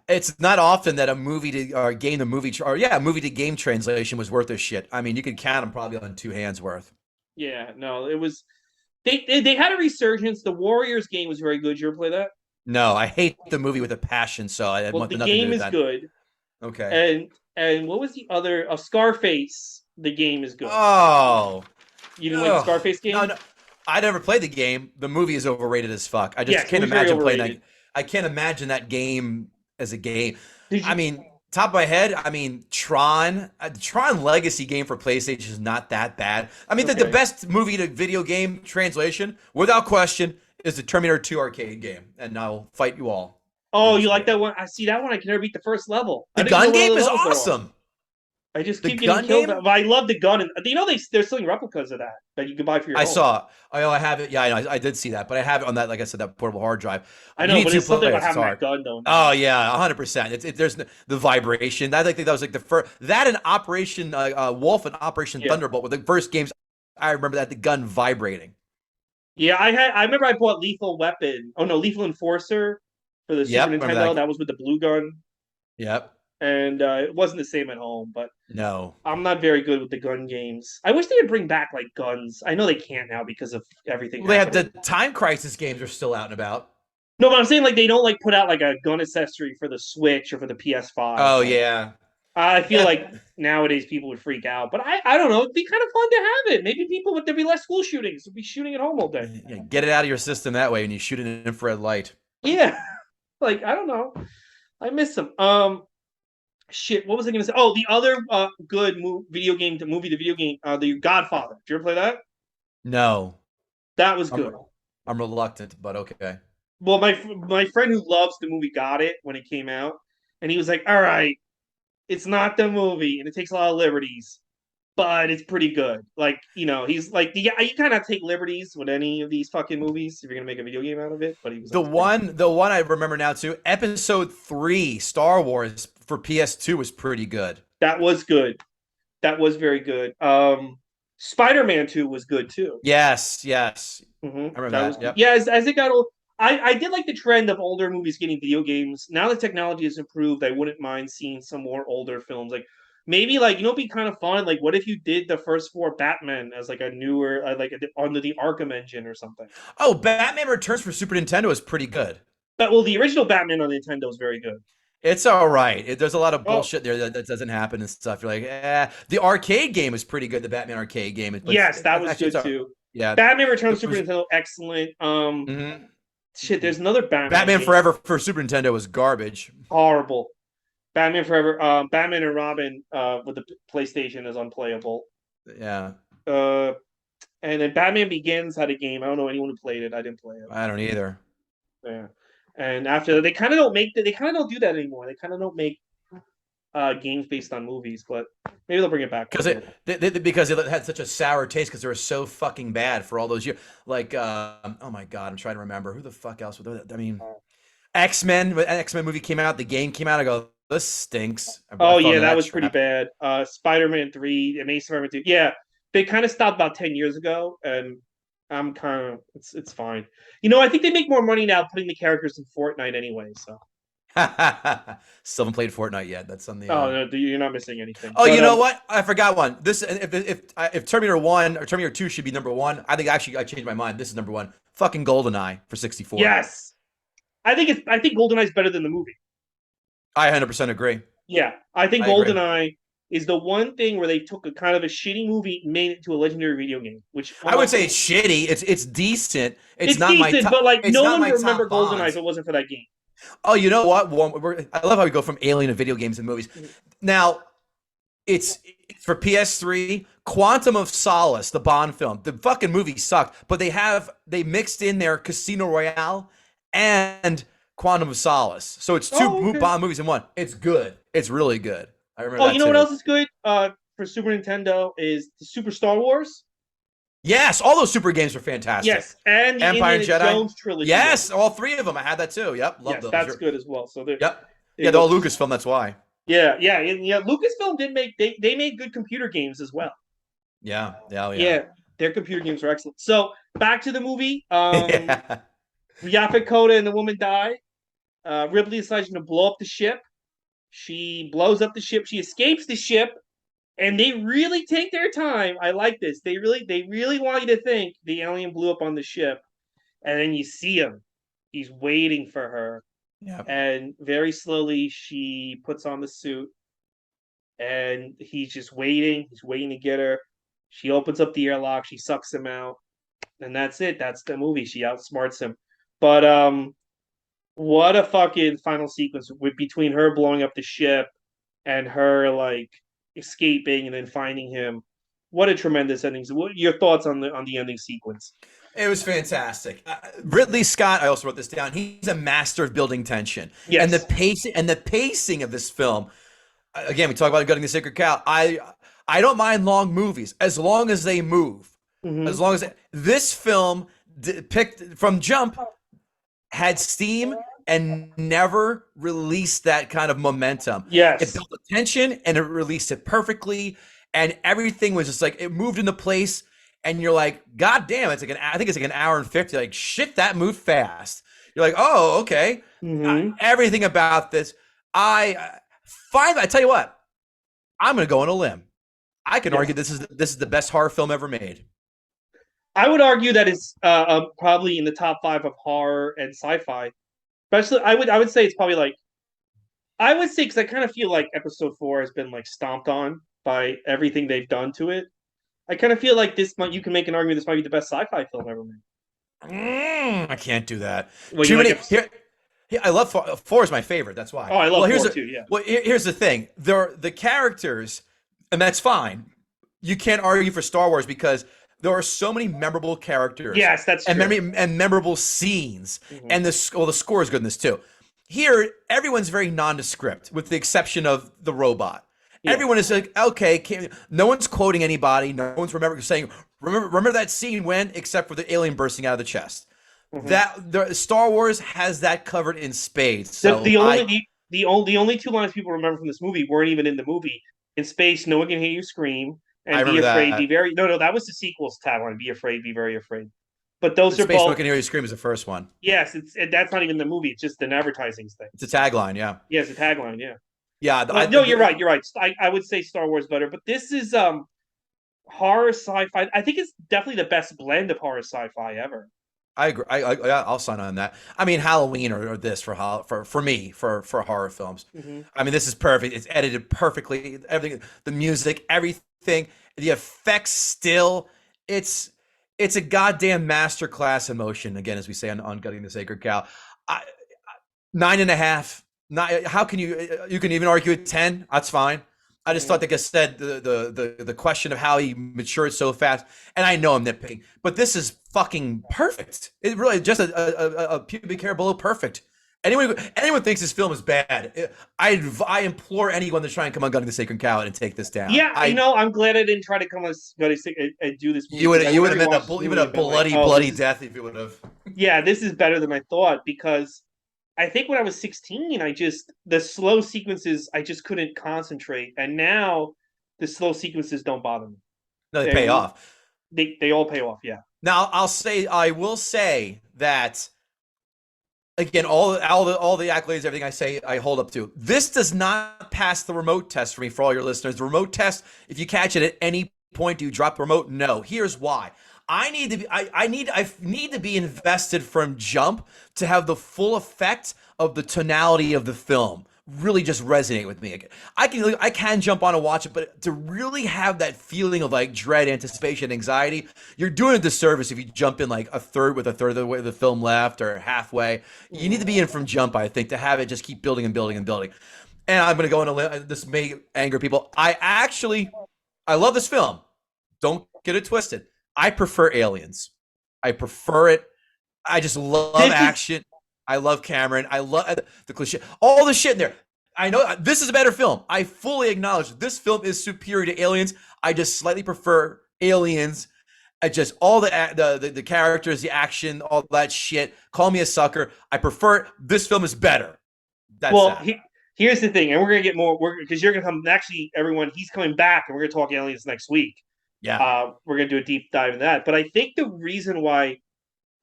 It's not often that a movie to or game to movie or yeah, movie to game translation was worth a shit. I mean, you could count them probably on two hands worth. Yeah, no, it was. They had a resurgence. The Warriors game was very good. You ever play that? No, I hate the movie with a passion, so I had Well, the nothing to do game with is that. good, Okay. and what was the other? Scarface. The game is good. Oh, You didn't like the oh, Scarface no, game? no. I never played the game. The movie is overrated as fuck. I just Yes, can't movie's very imagine playing that. overrated. I can't imagine that game as a game. Did I you? mean, top of my head, I mean, Tron Legacy game for PlayStation is not that bad. I mean, the Okay. best movie to video game translation, without question, is the Terminator 2 arcade game, and I'll fight you all for Oh, this you like award. that one? I see that one. I can never beat the first level. I The didn't know gun what game other is levels there are. awesome. I just The keep getting gun killed. game, But I love the gun, and you know they're selling replicas of that you can buy for your I home. saw. I have it. Yeah, I know. I did see that, but I have it on that, like I said, that portable hard drive. I You know, need but two it's something about players. It's having that hard. gun, though. Oh yeah, 100%. There's the vibration. I think that was like the first that and Operation Wolf and Operation Yeah, Thunderbolt were the first games I remember that the gun vibrating. yeah. I remember I bought Lethal Weapon. Oh no, Lethal Enforcer for the Super Yep, remember Nintendo. that. That was with the blue gun, Yep. and it wasn't the same at home. But No. I'm not very good with the gun games. I wish they would bring back like guns. I know they can't now because of everything Well, they have the happening. Time Crisis games are still out and about. No, but I'm saying like they don't like put out like a gun accessory for the Switch or for the PS5. Oh Like yeah. I feel Yeah. like nowadays people would freak out, but I don't know. It'd be kind of fun to have it. Maybe people would there be less school shootings. Would be shooting at home all day. Yeah, get it out of your system that way when you shoot an infrared light. Yeah, like I don't know. I miss them. Shit. What was I gonna say? Oh, the other good video game to movie to video game. The Godfather. Did you ever play that? No. That was I'm good. I'm reluctant, but okay. Well, my friend who loves the movie got it when it came out, and he was like, "All right, it's not the movie, and it takes a lot of liberties, but it's pretty good." Like, he's like, yeah, you kind of take liberties with any of these fucking movies if you're gonna make a video game out of it. But he was like, The it's pretty. one I remember now too, Episode 3 Star Wars for PS2 was pretty good. That was good. That was very good. Spider-Man 2 was good too. Yes, yes. I remember That was that. good. Yep. Yeah, as it got old, I did like the trend of older movies getting video games. Now that technology has improved, I wouldn't mind seeing some more older films. Like maybe like it'd be kind of fun. Like what if you did the first four Batman as like a newer under the Arkham engine or something. Oh, Batman Returns for Super Nintendo is pretty good. But well, the original Batman on Nintendo is very good. It's all right. There's a lot of Oh bullshit there that doesn't happen and stuff. You're like, the arcade game is pretty good. The Batman arcade game, but yes, that was actually, good too. yeah. Batman Returns It Super was, Nintendo, excellent. mhm. Shit, there's another Batman Batman game. Forever for Super Nintendo was garbage. Horrible. Batman Forever, Batman and Robin with the PlayStation is unplayable. Yeah, Uh, and then Batman Begins had a game. I don't know anyone who played it. I didn't play it. I don't either. Yeah. And after that, they kind of don't make they kind of don't do that anymore. They kind of don't make games based on movies, but maybe they'll bring it back one Because day. because it had such a sour taste because they were so fucking bad for all those years. Like, oh my god, I'm trying to remember who the fuck else. I mean, X-Men. When X-Men movie came out, the game came out. I go, this stinks. I Oh fell yeah, into that that was pretty trap. bad. Spider-Man 3, Amazing Spider-Man 2. Yeah, they kind of stopped about 10 years ago, and I'm kind of it's fine. I think they make more money now putting the characters in Fortnite anyway. So, Still haven't played Fortnite yet. That's on the. oh no, you're not missing anything. Oh, But you know what? I forgot one. This if Terminator 1 or Terminator 2 should be number one, I think actually I changed my mind. This is number one. Fucking GoldenEye for 64. yes, I think GoldenEye's better than the movie. I 100% agree. Yeah, I think I agree. GoldenEye is the one thing where they took a kind of a shitty movie and made it to a legendary video game, which I would almost say it's shitty. It's decent. It's it's not my decent, top. but like It's no not one my would remember top GoldenEye if Bonds. it wasn't for that game. Oh, you know what? I love how we go from Alien to video games and movies. Now, it's for PS3. Quantum of Solace, the Bond film. The fucking movie sucked, but they mixed in there Casino Royale and Quantum of Solace. So it's two Oh, okay. Bond movies in one. It's good. It's really good. I remember Oh, that you know what too. else is good? For Super Nintendo is the Super Star Wars. Yes, all those super games are fantastic. Yes, and the Empire and Indiana Jedi. Jones trilogy. Yes, all three of them. I had that too. Yep, love Yes, those. that's good as well. So they're Yep. Yeah, they're able all to. Lucasfilm. That's why. Yeah. Lucasfilm did make they made good computer games as well. Yeah. Yeah. Oh, yeah. Yeah, their computer games are excellent. So back to the movie. Yeah. Yaphet Kotto and the woman die. Ripley decides to blow up the ship. She blows up the ship. She escapes the ship, and they really take their time. I like this. They really want you to think the alien blew up on the ship, and then you see him. He's waiting for her, Yeah. and very slowly she puts on the suit, and he's just waiting. He's waiting to get her. She opens up the airlock. She sucks him out, and that's it. That's the movie. She outsmarts him. But what a fucking final sequence with between her blowing up the ship and her like escaping and then finding him. What a tremendous ending! What are your thoughts on the ending sequence? It was fantastic. Ridley Scott, I also wrote this down. He's a master of building tension, and Yes. the pacing of this film. Again, we talk about gutting the sacred cow. I don't mind long movies as long as they move. As Mm-hmm. long as this film picked from jump had steam and never released that kind of momentum. It Yes. built the tension and it released it perfectly, and everything was just like it moved into place. And you're like, God damn, I think it's like an hour and 50. Like, shit, that moved fast. You're like, oh, okay. Mm-hmm. Everything about this, I tell you what, I'm gonna go on a limb. I can Yes. argue this is the best horror film ever made. I would argue that it's probably in the top five of horror and sci-fi. Especially, I would say it's probably like I would say because I kind of feel like Episode 4 has been like stomped on by everything they've done to it. I kind of feel like you can make an argument this might be the best sci-fi film ever made. I can't do that. Well, you Too like many. Here, I love four. Four is my favorite. That's why. Oh, I Well, love 4 too. Yeah. here's the thing. The characters, and that's fine. You can't argue for Star Wars because there are so many memorable characters Yes, that's and true. memorable scenes, Mm-hmm. and the score is good in this too. Here, everyone's very nondescript, with the exception of the robot. Yeah. Everyone is like, okay, no one's quoting anybody. No one's saying, remember that scene when, except for the alien bursting out of the chest. Mm-hmm. That the Star Wars has that covered in spades. The, So the only the only two lines people remember from this movie weren't even in the movie. In space, no one can hear you scream, I and be remember afraid, be that. very. No, no, that was the sequel's tagline. Be afraid, be very afraid. But The those are Space No One both. Can Hear You Scream is the first one. Yes, it's that's not even the movie. It's just an advertising thing. It's a tagline, yeah. Yeah, it's a tagline. Yeah. Yeah, But no, you're right. You're right. I would say Star Wars better, but this is horror sci-fi. I think it's definitely the best blend of horror sci-fi ever. I agree. Yeah, I'll sign on that. I mean, Halloween or this for me for horror films. Hmm. I mean, this is perfect. It's edited perfectly. Everything, the music, everything, the effects. Still, it's it's a goddamn masterclass in motion. Again, as we say on Gutting the Sacred Cow, I, 9.5. Not how can you can even argue at 10? That's fine. I just thought, Hmm. like I said, the question of how he matured so fast, and I know I'm nitpicking, but this is fucking perfect. It really just a pubic hair below perfect. Anyone thinks this film is bad. I implore anyone to try and come on Gunning the Sacred Cow and take this down. Yeah, I'm glad I didn't try to come and do this movie You because would I you would would have have been rewatched this even movie a and been like, bloody oh, bloody death if you would have. yeah, this is better than I thought because I think when I was 16, the slow sequences I just couldn't concentrate, and now the slow sequences don't bother me. No, they pay They off. they all pay off. Yeah. Now I will say that again, all the accolades, everything I say, I hold up to. This does not pass the remote test for me. For all your listeners, the remote test, if you catch it at any point, do you drop the remote? No. Here's why. I need to be invested from jump to have the full effect of the tonality of the film really just resonate with me. I can jump on and watch it, but to really have that feeling of like dread, anticipation, anxiety, you're doing a disservice if you jump in like a third of the way of the film left or halfway. You need to Mhm. be in from jump, I think, to have it just keep building and building and building. And I'm gonna go on this may anger people. I love this film. Don't get it twisted. I prefer Aliens. I prefer it. I just love This is action. I love Cameron. I love the cliche, all the shit in there. I know this is a better film. I fully acknowledge this film is superior to Aliens. I just slightly prefer Aliens. I just all the characters, the action, all that shit. Call me a sucker. I prefer it. This film is better. That's well. that. Here's the thing, and we're gonna get more. We're because you're gonna come. Actually, everyone, he's coming back, and we're gonna talk aliens next week. Yeah. We're gonna do a deep dive in that. But I think the reason why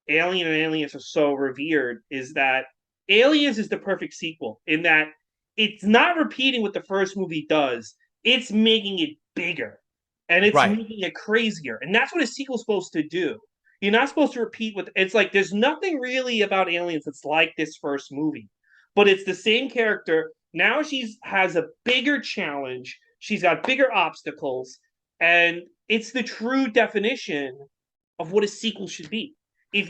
Alien and Aliens are so revered is that Aliens is the perfect sequel in that it's not repeating what the first movie does, it's making it bigger and it's Right. making it crazier. And that's what a sequel's supposed to do. You're not supposed to repeat what it's like. There's nothing really about Aliens that's like this first movie, but it's the same character. Now she has a bigger challenge, she's got bigger obstacles, and it's the true definition of what a sequel should be. Right.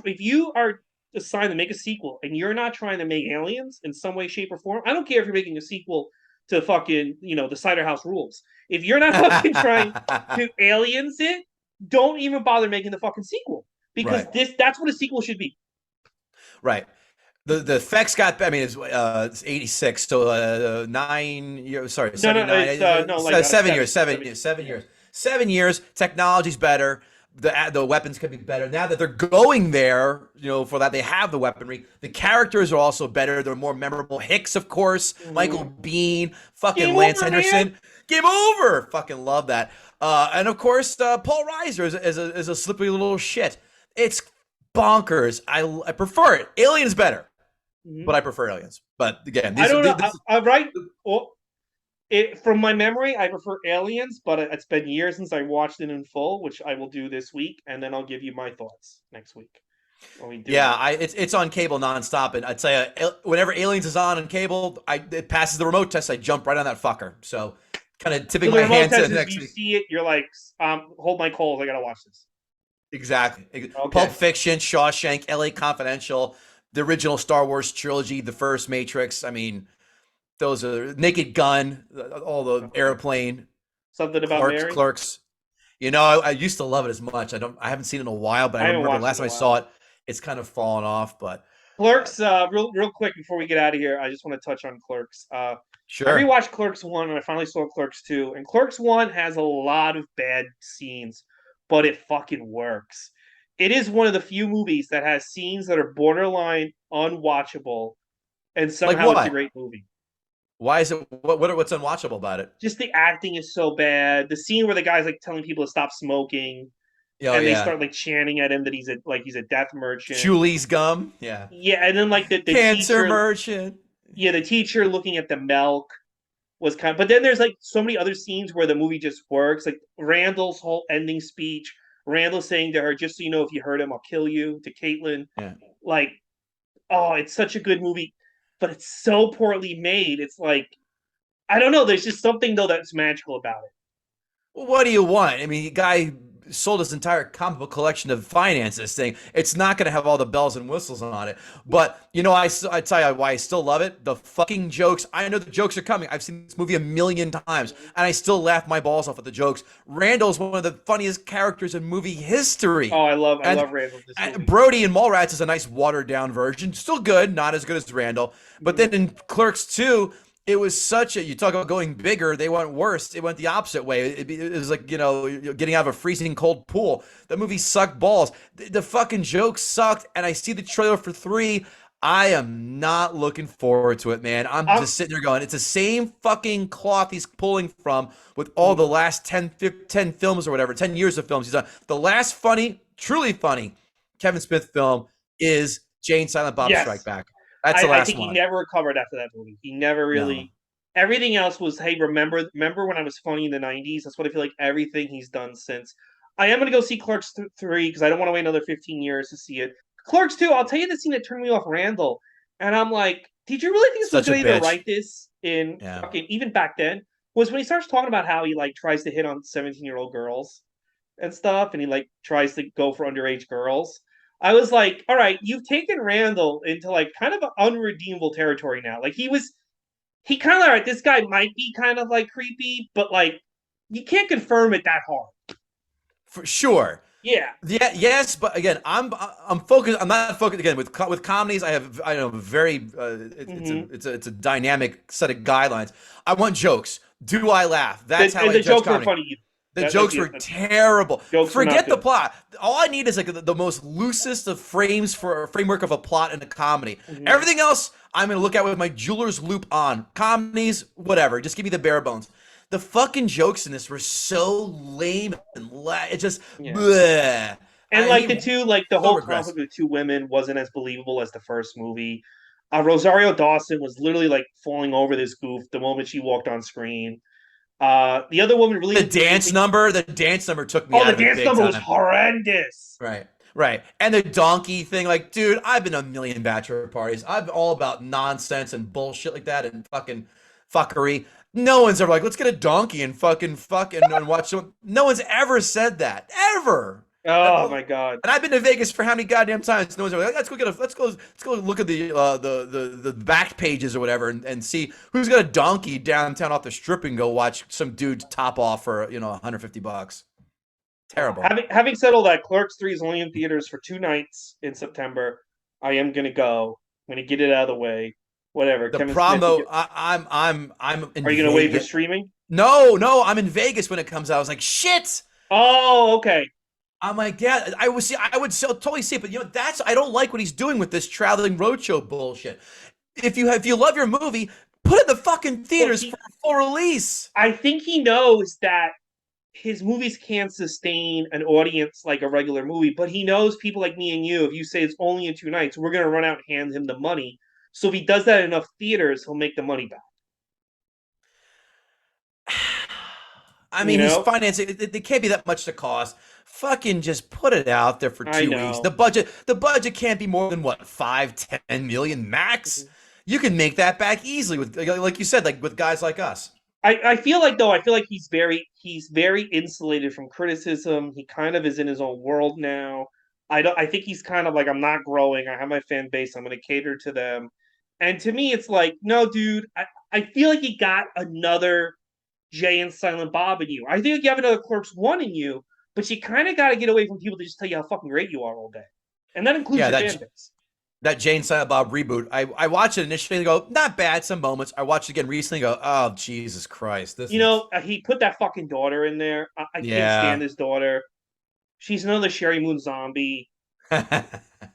If you are assigned to make a sequel and you're not trying to make aliens in some way, shape, or form, I don't care if you're making a sequel to fucking the Cider House Rules. If you're not fucking trying to aliens it, don't even bother making the fucking sequel because Right. that's what a sequel should be. Right. The effects got. I mean, it's 86, so 9 years. Sorry, No, no, 79. it's no like 7 years. 7 years. 7 years. 7 years. Technology's better. The weapons could be better now that they're going there. For that they have the weaponry. The characters are also better. They're more memorable. Hicks, of course. Michael Mm-hmm. Bean. Fucking Game Lance over, man. Henderson. Game over. Fucking love that. And of course, Paul Reiser is a slippery little shit. It's bonkers. I prefer it. Alien's better, Mm-hmm. but I prefer Aliens. But again, I these don't know. this I right. Well, from my memory, I prefer Aliens, but it's been years since I watched it in full, which I will do this week, and then I'll give you my thoughts next week when we do yeah, it. it's on cable nonstop, and I'd say whenever Aliens is on cable, it passes the remote test. I jump right on that fucker. So kind of tipping So the my remote hand to test the is next you week. see it, you're like, hold my calls, I gotta watch this. Exactly. Pulp Okay. Fiction, Shawshank, L.A. Confidential, the original Star Wars trilogy, the first Matrix. I mean, those are Naked Gun, all the airplane, Something about Clerks, Mary. Clerks. I used to love it as much. I haven't seen it in a while, but I I haven't remember watched it last in a time I saw while. it, it's kind of fallen off. But uh, Clerks, real quick before we get out of here, I just want to touch on Clerks. I sure, rewatched Clerks 1 and I finally saw Clerks 2. And Clerks 1 has a lot of bad scenes, but it fucking works. It is one of the few movies that has scenes that are borderline unwatchable, and like somehow it's a what? great movie. Why is it? What's unwatchable about it? Just the acting is so bad. The scene where the guy's like telling people to stop smoking, Oh and they yeah, start like chanting at him that he's a death merchant. Julie's gum. Yeah, Yeah, and then like the cancer teacher, merchant. yeah, the teacher looking at the milk was kind of, but then there's like so many other scenes where the movie just works. Like Randall's whole ending speech, Randall saying to her, "Just so you know, if you hurt him, I'll kill you." To Caitlin, Yeah. like, oh, it's such a good movie, but it's so poorly made. It's like I don't know. There's just something though that's magical about it. Well, what do you want? I mean, the guy sold his entire comic book collection to finance this thing. It's not going to have all the bells and whistles on it. But, I tell you why I still love it. The fucking jokes. I know the jokes are coming. I've seen this movie a million times, and I still laugh my balls off at the jokes. Randall's one of the funniest characters in movie Oh, history. I And, love Randall in this and movie. Brody in Mallrats is a nice watered down version. Still good, not as good as Randall. But then in Clerks 2, it was such a, you talk about going bigger, they went worse. It went the opposite way. It was like, getting out of a freezing cold pool. That movie sucked balls. The fucking jokes sucked. And I see the trailer for 3. I am not looking forward to it, man. I'm I'm, just sitting there going, it's the same fucking cloth he's pulling from with all the last 10 films or whatever, 10 years of films he's done. The last funny, truly funny Kevin Smith film is Jane Silent Bob Strike yes, Back. That's the I last think he one. never recovered after that movie. He never No. really. Everything else was, hey, remember when I was funny in the '90s? That's what I feel like everything he's done since. I am gonna go see Clerks 3 because I don't want to wait another 15 years to see it. Clerks 2, I'll tell you the scene that turned me off Randall, and I'm like, did you really think this was Such a gonna even bitch. write this in Yeah. fucking even back then? Was when he starts talking about how he like tries to hit on 17-year-old girls and stuff, and he like tries to go for underage girls. I was like, all right, you've taken Randall into like kind of unredeemable territory now. Like he kind of all right. This guy might be kind of like creepy, but like you can't confirm it that hard. For sure. Yeah. Yeah, yes, but again, I'm focused. I'm not focused again with comedies. I know very Mm-hmm. it's a dynamic set of guidelines. I want jokes. Do I laugh? That's how And I the judge jokes weren't comedy. funny either. The jokes were That terrible. jokes were not Forget the good. plot. All I need is like the most loosest of frames for a framework of a plot in a comedy. Mm-hmm. Everything else, I'm gonna look at with my jeweler's loop on. Comedies, whatever. Just give me the bare bones. The fucking jokes in this were so lame and it just Yeah. bleh. And He like the so whole conflict regressive. with the two women wasn't as believable as the first movie. Rosario Dawson was literally like falling over this goof the moment she walked on screen. The other woman really didn't do anything. The dance number took me Oh, out the of it dance big number was time. horrendous. Right. Right. And the donkey thing, like, dude, I've been to a million bachelor parties. I'm all about nonsense and bullshit like that and fucking fuckery. No one's ever like, let's get a donkey and fucking and watch some. No one's ever said that. Ever. Oh my god. And I've been to Vegas for how many goddamn times? No one's ever like, let's go look at the back pages or whatever and see who's got a donkey downtown off the strip and go watch some dude top off for, $150. Terrible. Having said all that, Clerks 3 is only in theaters for 2 nights in September. I am gonna go. I'm gonna get it out of the way. Whatever. The Kevin problem Smith. though, I'm in Are you gonna wait for Vegas. streaming? No, I'm in Vegas when it comes out. I was like, shit. Oh, okay. I'm like, yeah, I would totally see it, but I don't like what he's doing with this traveling roadshow bullshit. If you love your movie, put it in the fucking Well, theaters for full release. I think he knows that his movies can't sustain an audience like a regular movie, but he knows people like me and you, if you say it's only in 2 nights, we're going to run out and hand him the money. So if he does that in enough theaters, he'll make the money back. I You mean, he's know? financing. It can't be that much to cost. Fucking just put it out there for I 2 weeks. know. The budget can't be more than what 5-10 million max. You can make that back easily with, like you said, like with guys like us. I feel like though, I feel like he's very insulated from criticism. He kind of is in his own world now. I think he's kind of like, I'm not growing. I have my fan base. I'm going to cater to them. And to me, it's like, no, dude. I feel like you got another Jay and Silent Bob in you. I think you have another Clerks 1 in you, but you kind of got to get away from people to just tell you how fucking great you are all day, and that includes Yeah, your fan base. that Jane Silent Bob reboot. I watched it initially and go, not bad, some moments. I watched it again recently and go, oh Jesus Christ, this You is know, he put that fucking daughter in there. I can't stand yeah. his daughter. She's another Sherry Moon zombie.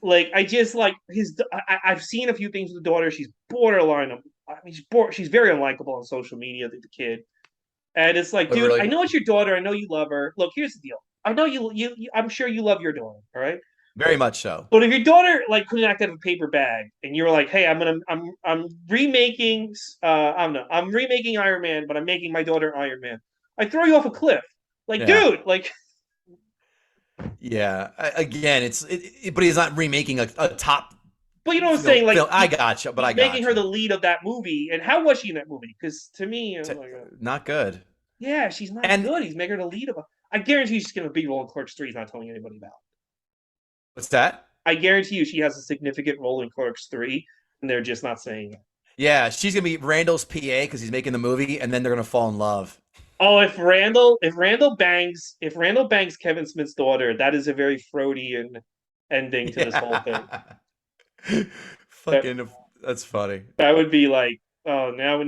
Like I just like his. I've seen a few things with the daughter. She's borderline I mean, she's bored. She's very unlikable on social media. The kid, and it's like, Oh, dude, I really? know it's your daughter. I know you love her. Look, here's the deal. I know I'm sure you love your daughter. All right. Very much so. But if your daughter like couldn't act out of a paper bag, and you were like, "Hey, I'm remaking I don't know, I'm remaking Iron Man, but I'm making my daughter Iron Man," I throw you off a cliff. Like, Yeah. dude, like, Yeah. Again, but he's not remaking a top but you know what I'm saying? Like, film. I gotcha, but I he's making her gotcha. the lead of that movie, and how was she in that movie? Because to me, I T- was like, Not good. yeah, she's not And good. He's making her the lead of. I guarantee she's gonna be role in Clerks 3. He's not telling anybody about. what's that? I guarantee you, she has a significant role in Clerks 3, and they're just not saying it. Yeah, she's gonna be Randall's PA because he's making the movie, and then they're gonna fall in love. Oh, if Randall bangs Kevin Smith's daughter, that is a very Freudian ending to this whole thing. Yeah. That Fucking, that's funny. that would be like, oh, now we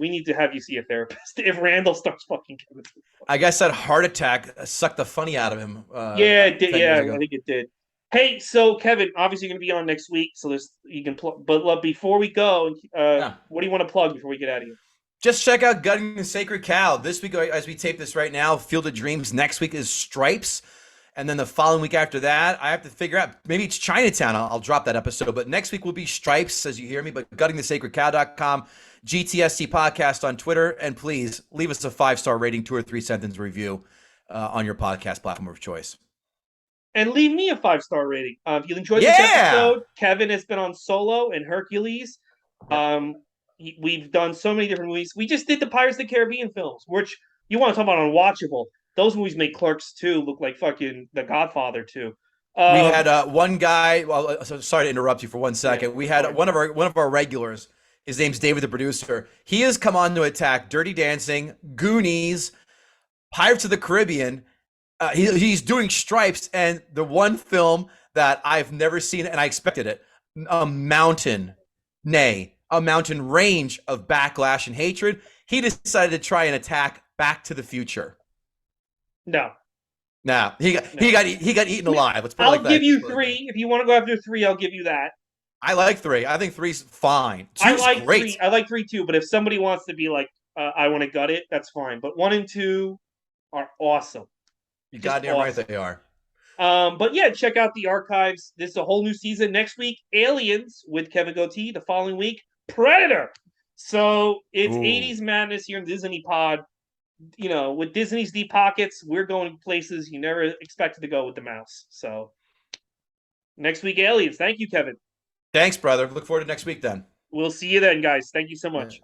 need to have you see a therapist if Randall starts fucking Kevin Smith. I guess that heart attack sucked the funny out of him Yeah, it did. 10 years Yeah, I ago. think it did. Hey, so Kevin, obviously you're gonna be on next week, so there's you can plug. But before we go, Yeah. what do you want to plug before we get out of here? Just check out Gutting the Sacred Cow. This week, as we tape this right now, Field of Dreams. Next week is Stripes. And then the following week after that, I have to figure out, maybe it's Chinatown. I'll drop that episode. But next week will be Stripes, as you hear me. But guttingthesacredcow.com, GTSC Podcast on Twitter. And please leave us a 5-star rating, 2 or 3 sentence review on your podcast platform of choice. And leave me a 5-star rating. If you enjoyed this Yeah. episode, Kevin has been on Solo and Hercules. Yep. We've done so many different movies. We just did the Pirates of the Caribbean films, which you want to talk about unwatchable. Those movies make Clerks 2 look like fucking The Godfather 2. We had one guy. Well, sorry to interrupt you for 1 second. Yeah, We had fine. one of our regulars. His name's David, the producer. He has come on to attack Dirty Dancing, Goonies, Pirates of the Caribbean. He's doing Stripes, and the one film that I've never seen, and I expected it, a mountain, a mountain range of backlash and hatred. He decided to try and attack Back to the Future. No. Now he got eaten alive. Let's put it I'll like that. give you 3. If you want to go after 3, I'll give you that. I like 3. I think 3's fine. I 2's like great. 3. I like 3 too. But if somebody wants to be like, I want to gut it, that's fine. But 1 and 2 are awesome. You Just goddamn right awesome. they are. But yeah, check out the archives. This is a whole new season. Next week, Aliens with Kevin Gootee. The following week, Predator. So it's Ooh. 80s madness here in Disney Pod. You know, with Disney's deep pockets, we're going places you never expected to go with the mouse. So next week, Aliens. Thank you, Kevin. Thanks, brother. Look forward to next week then. We'll see you then, guys. Thank you so much.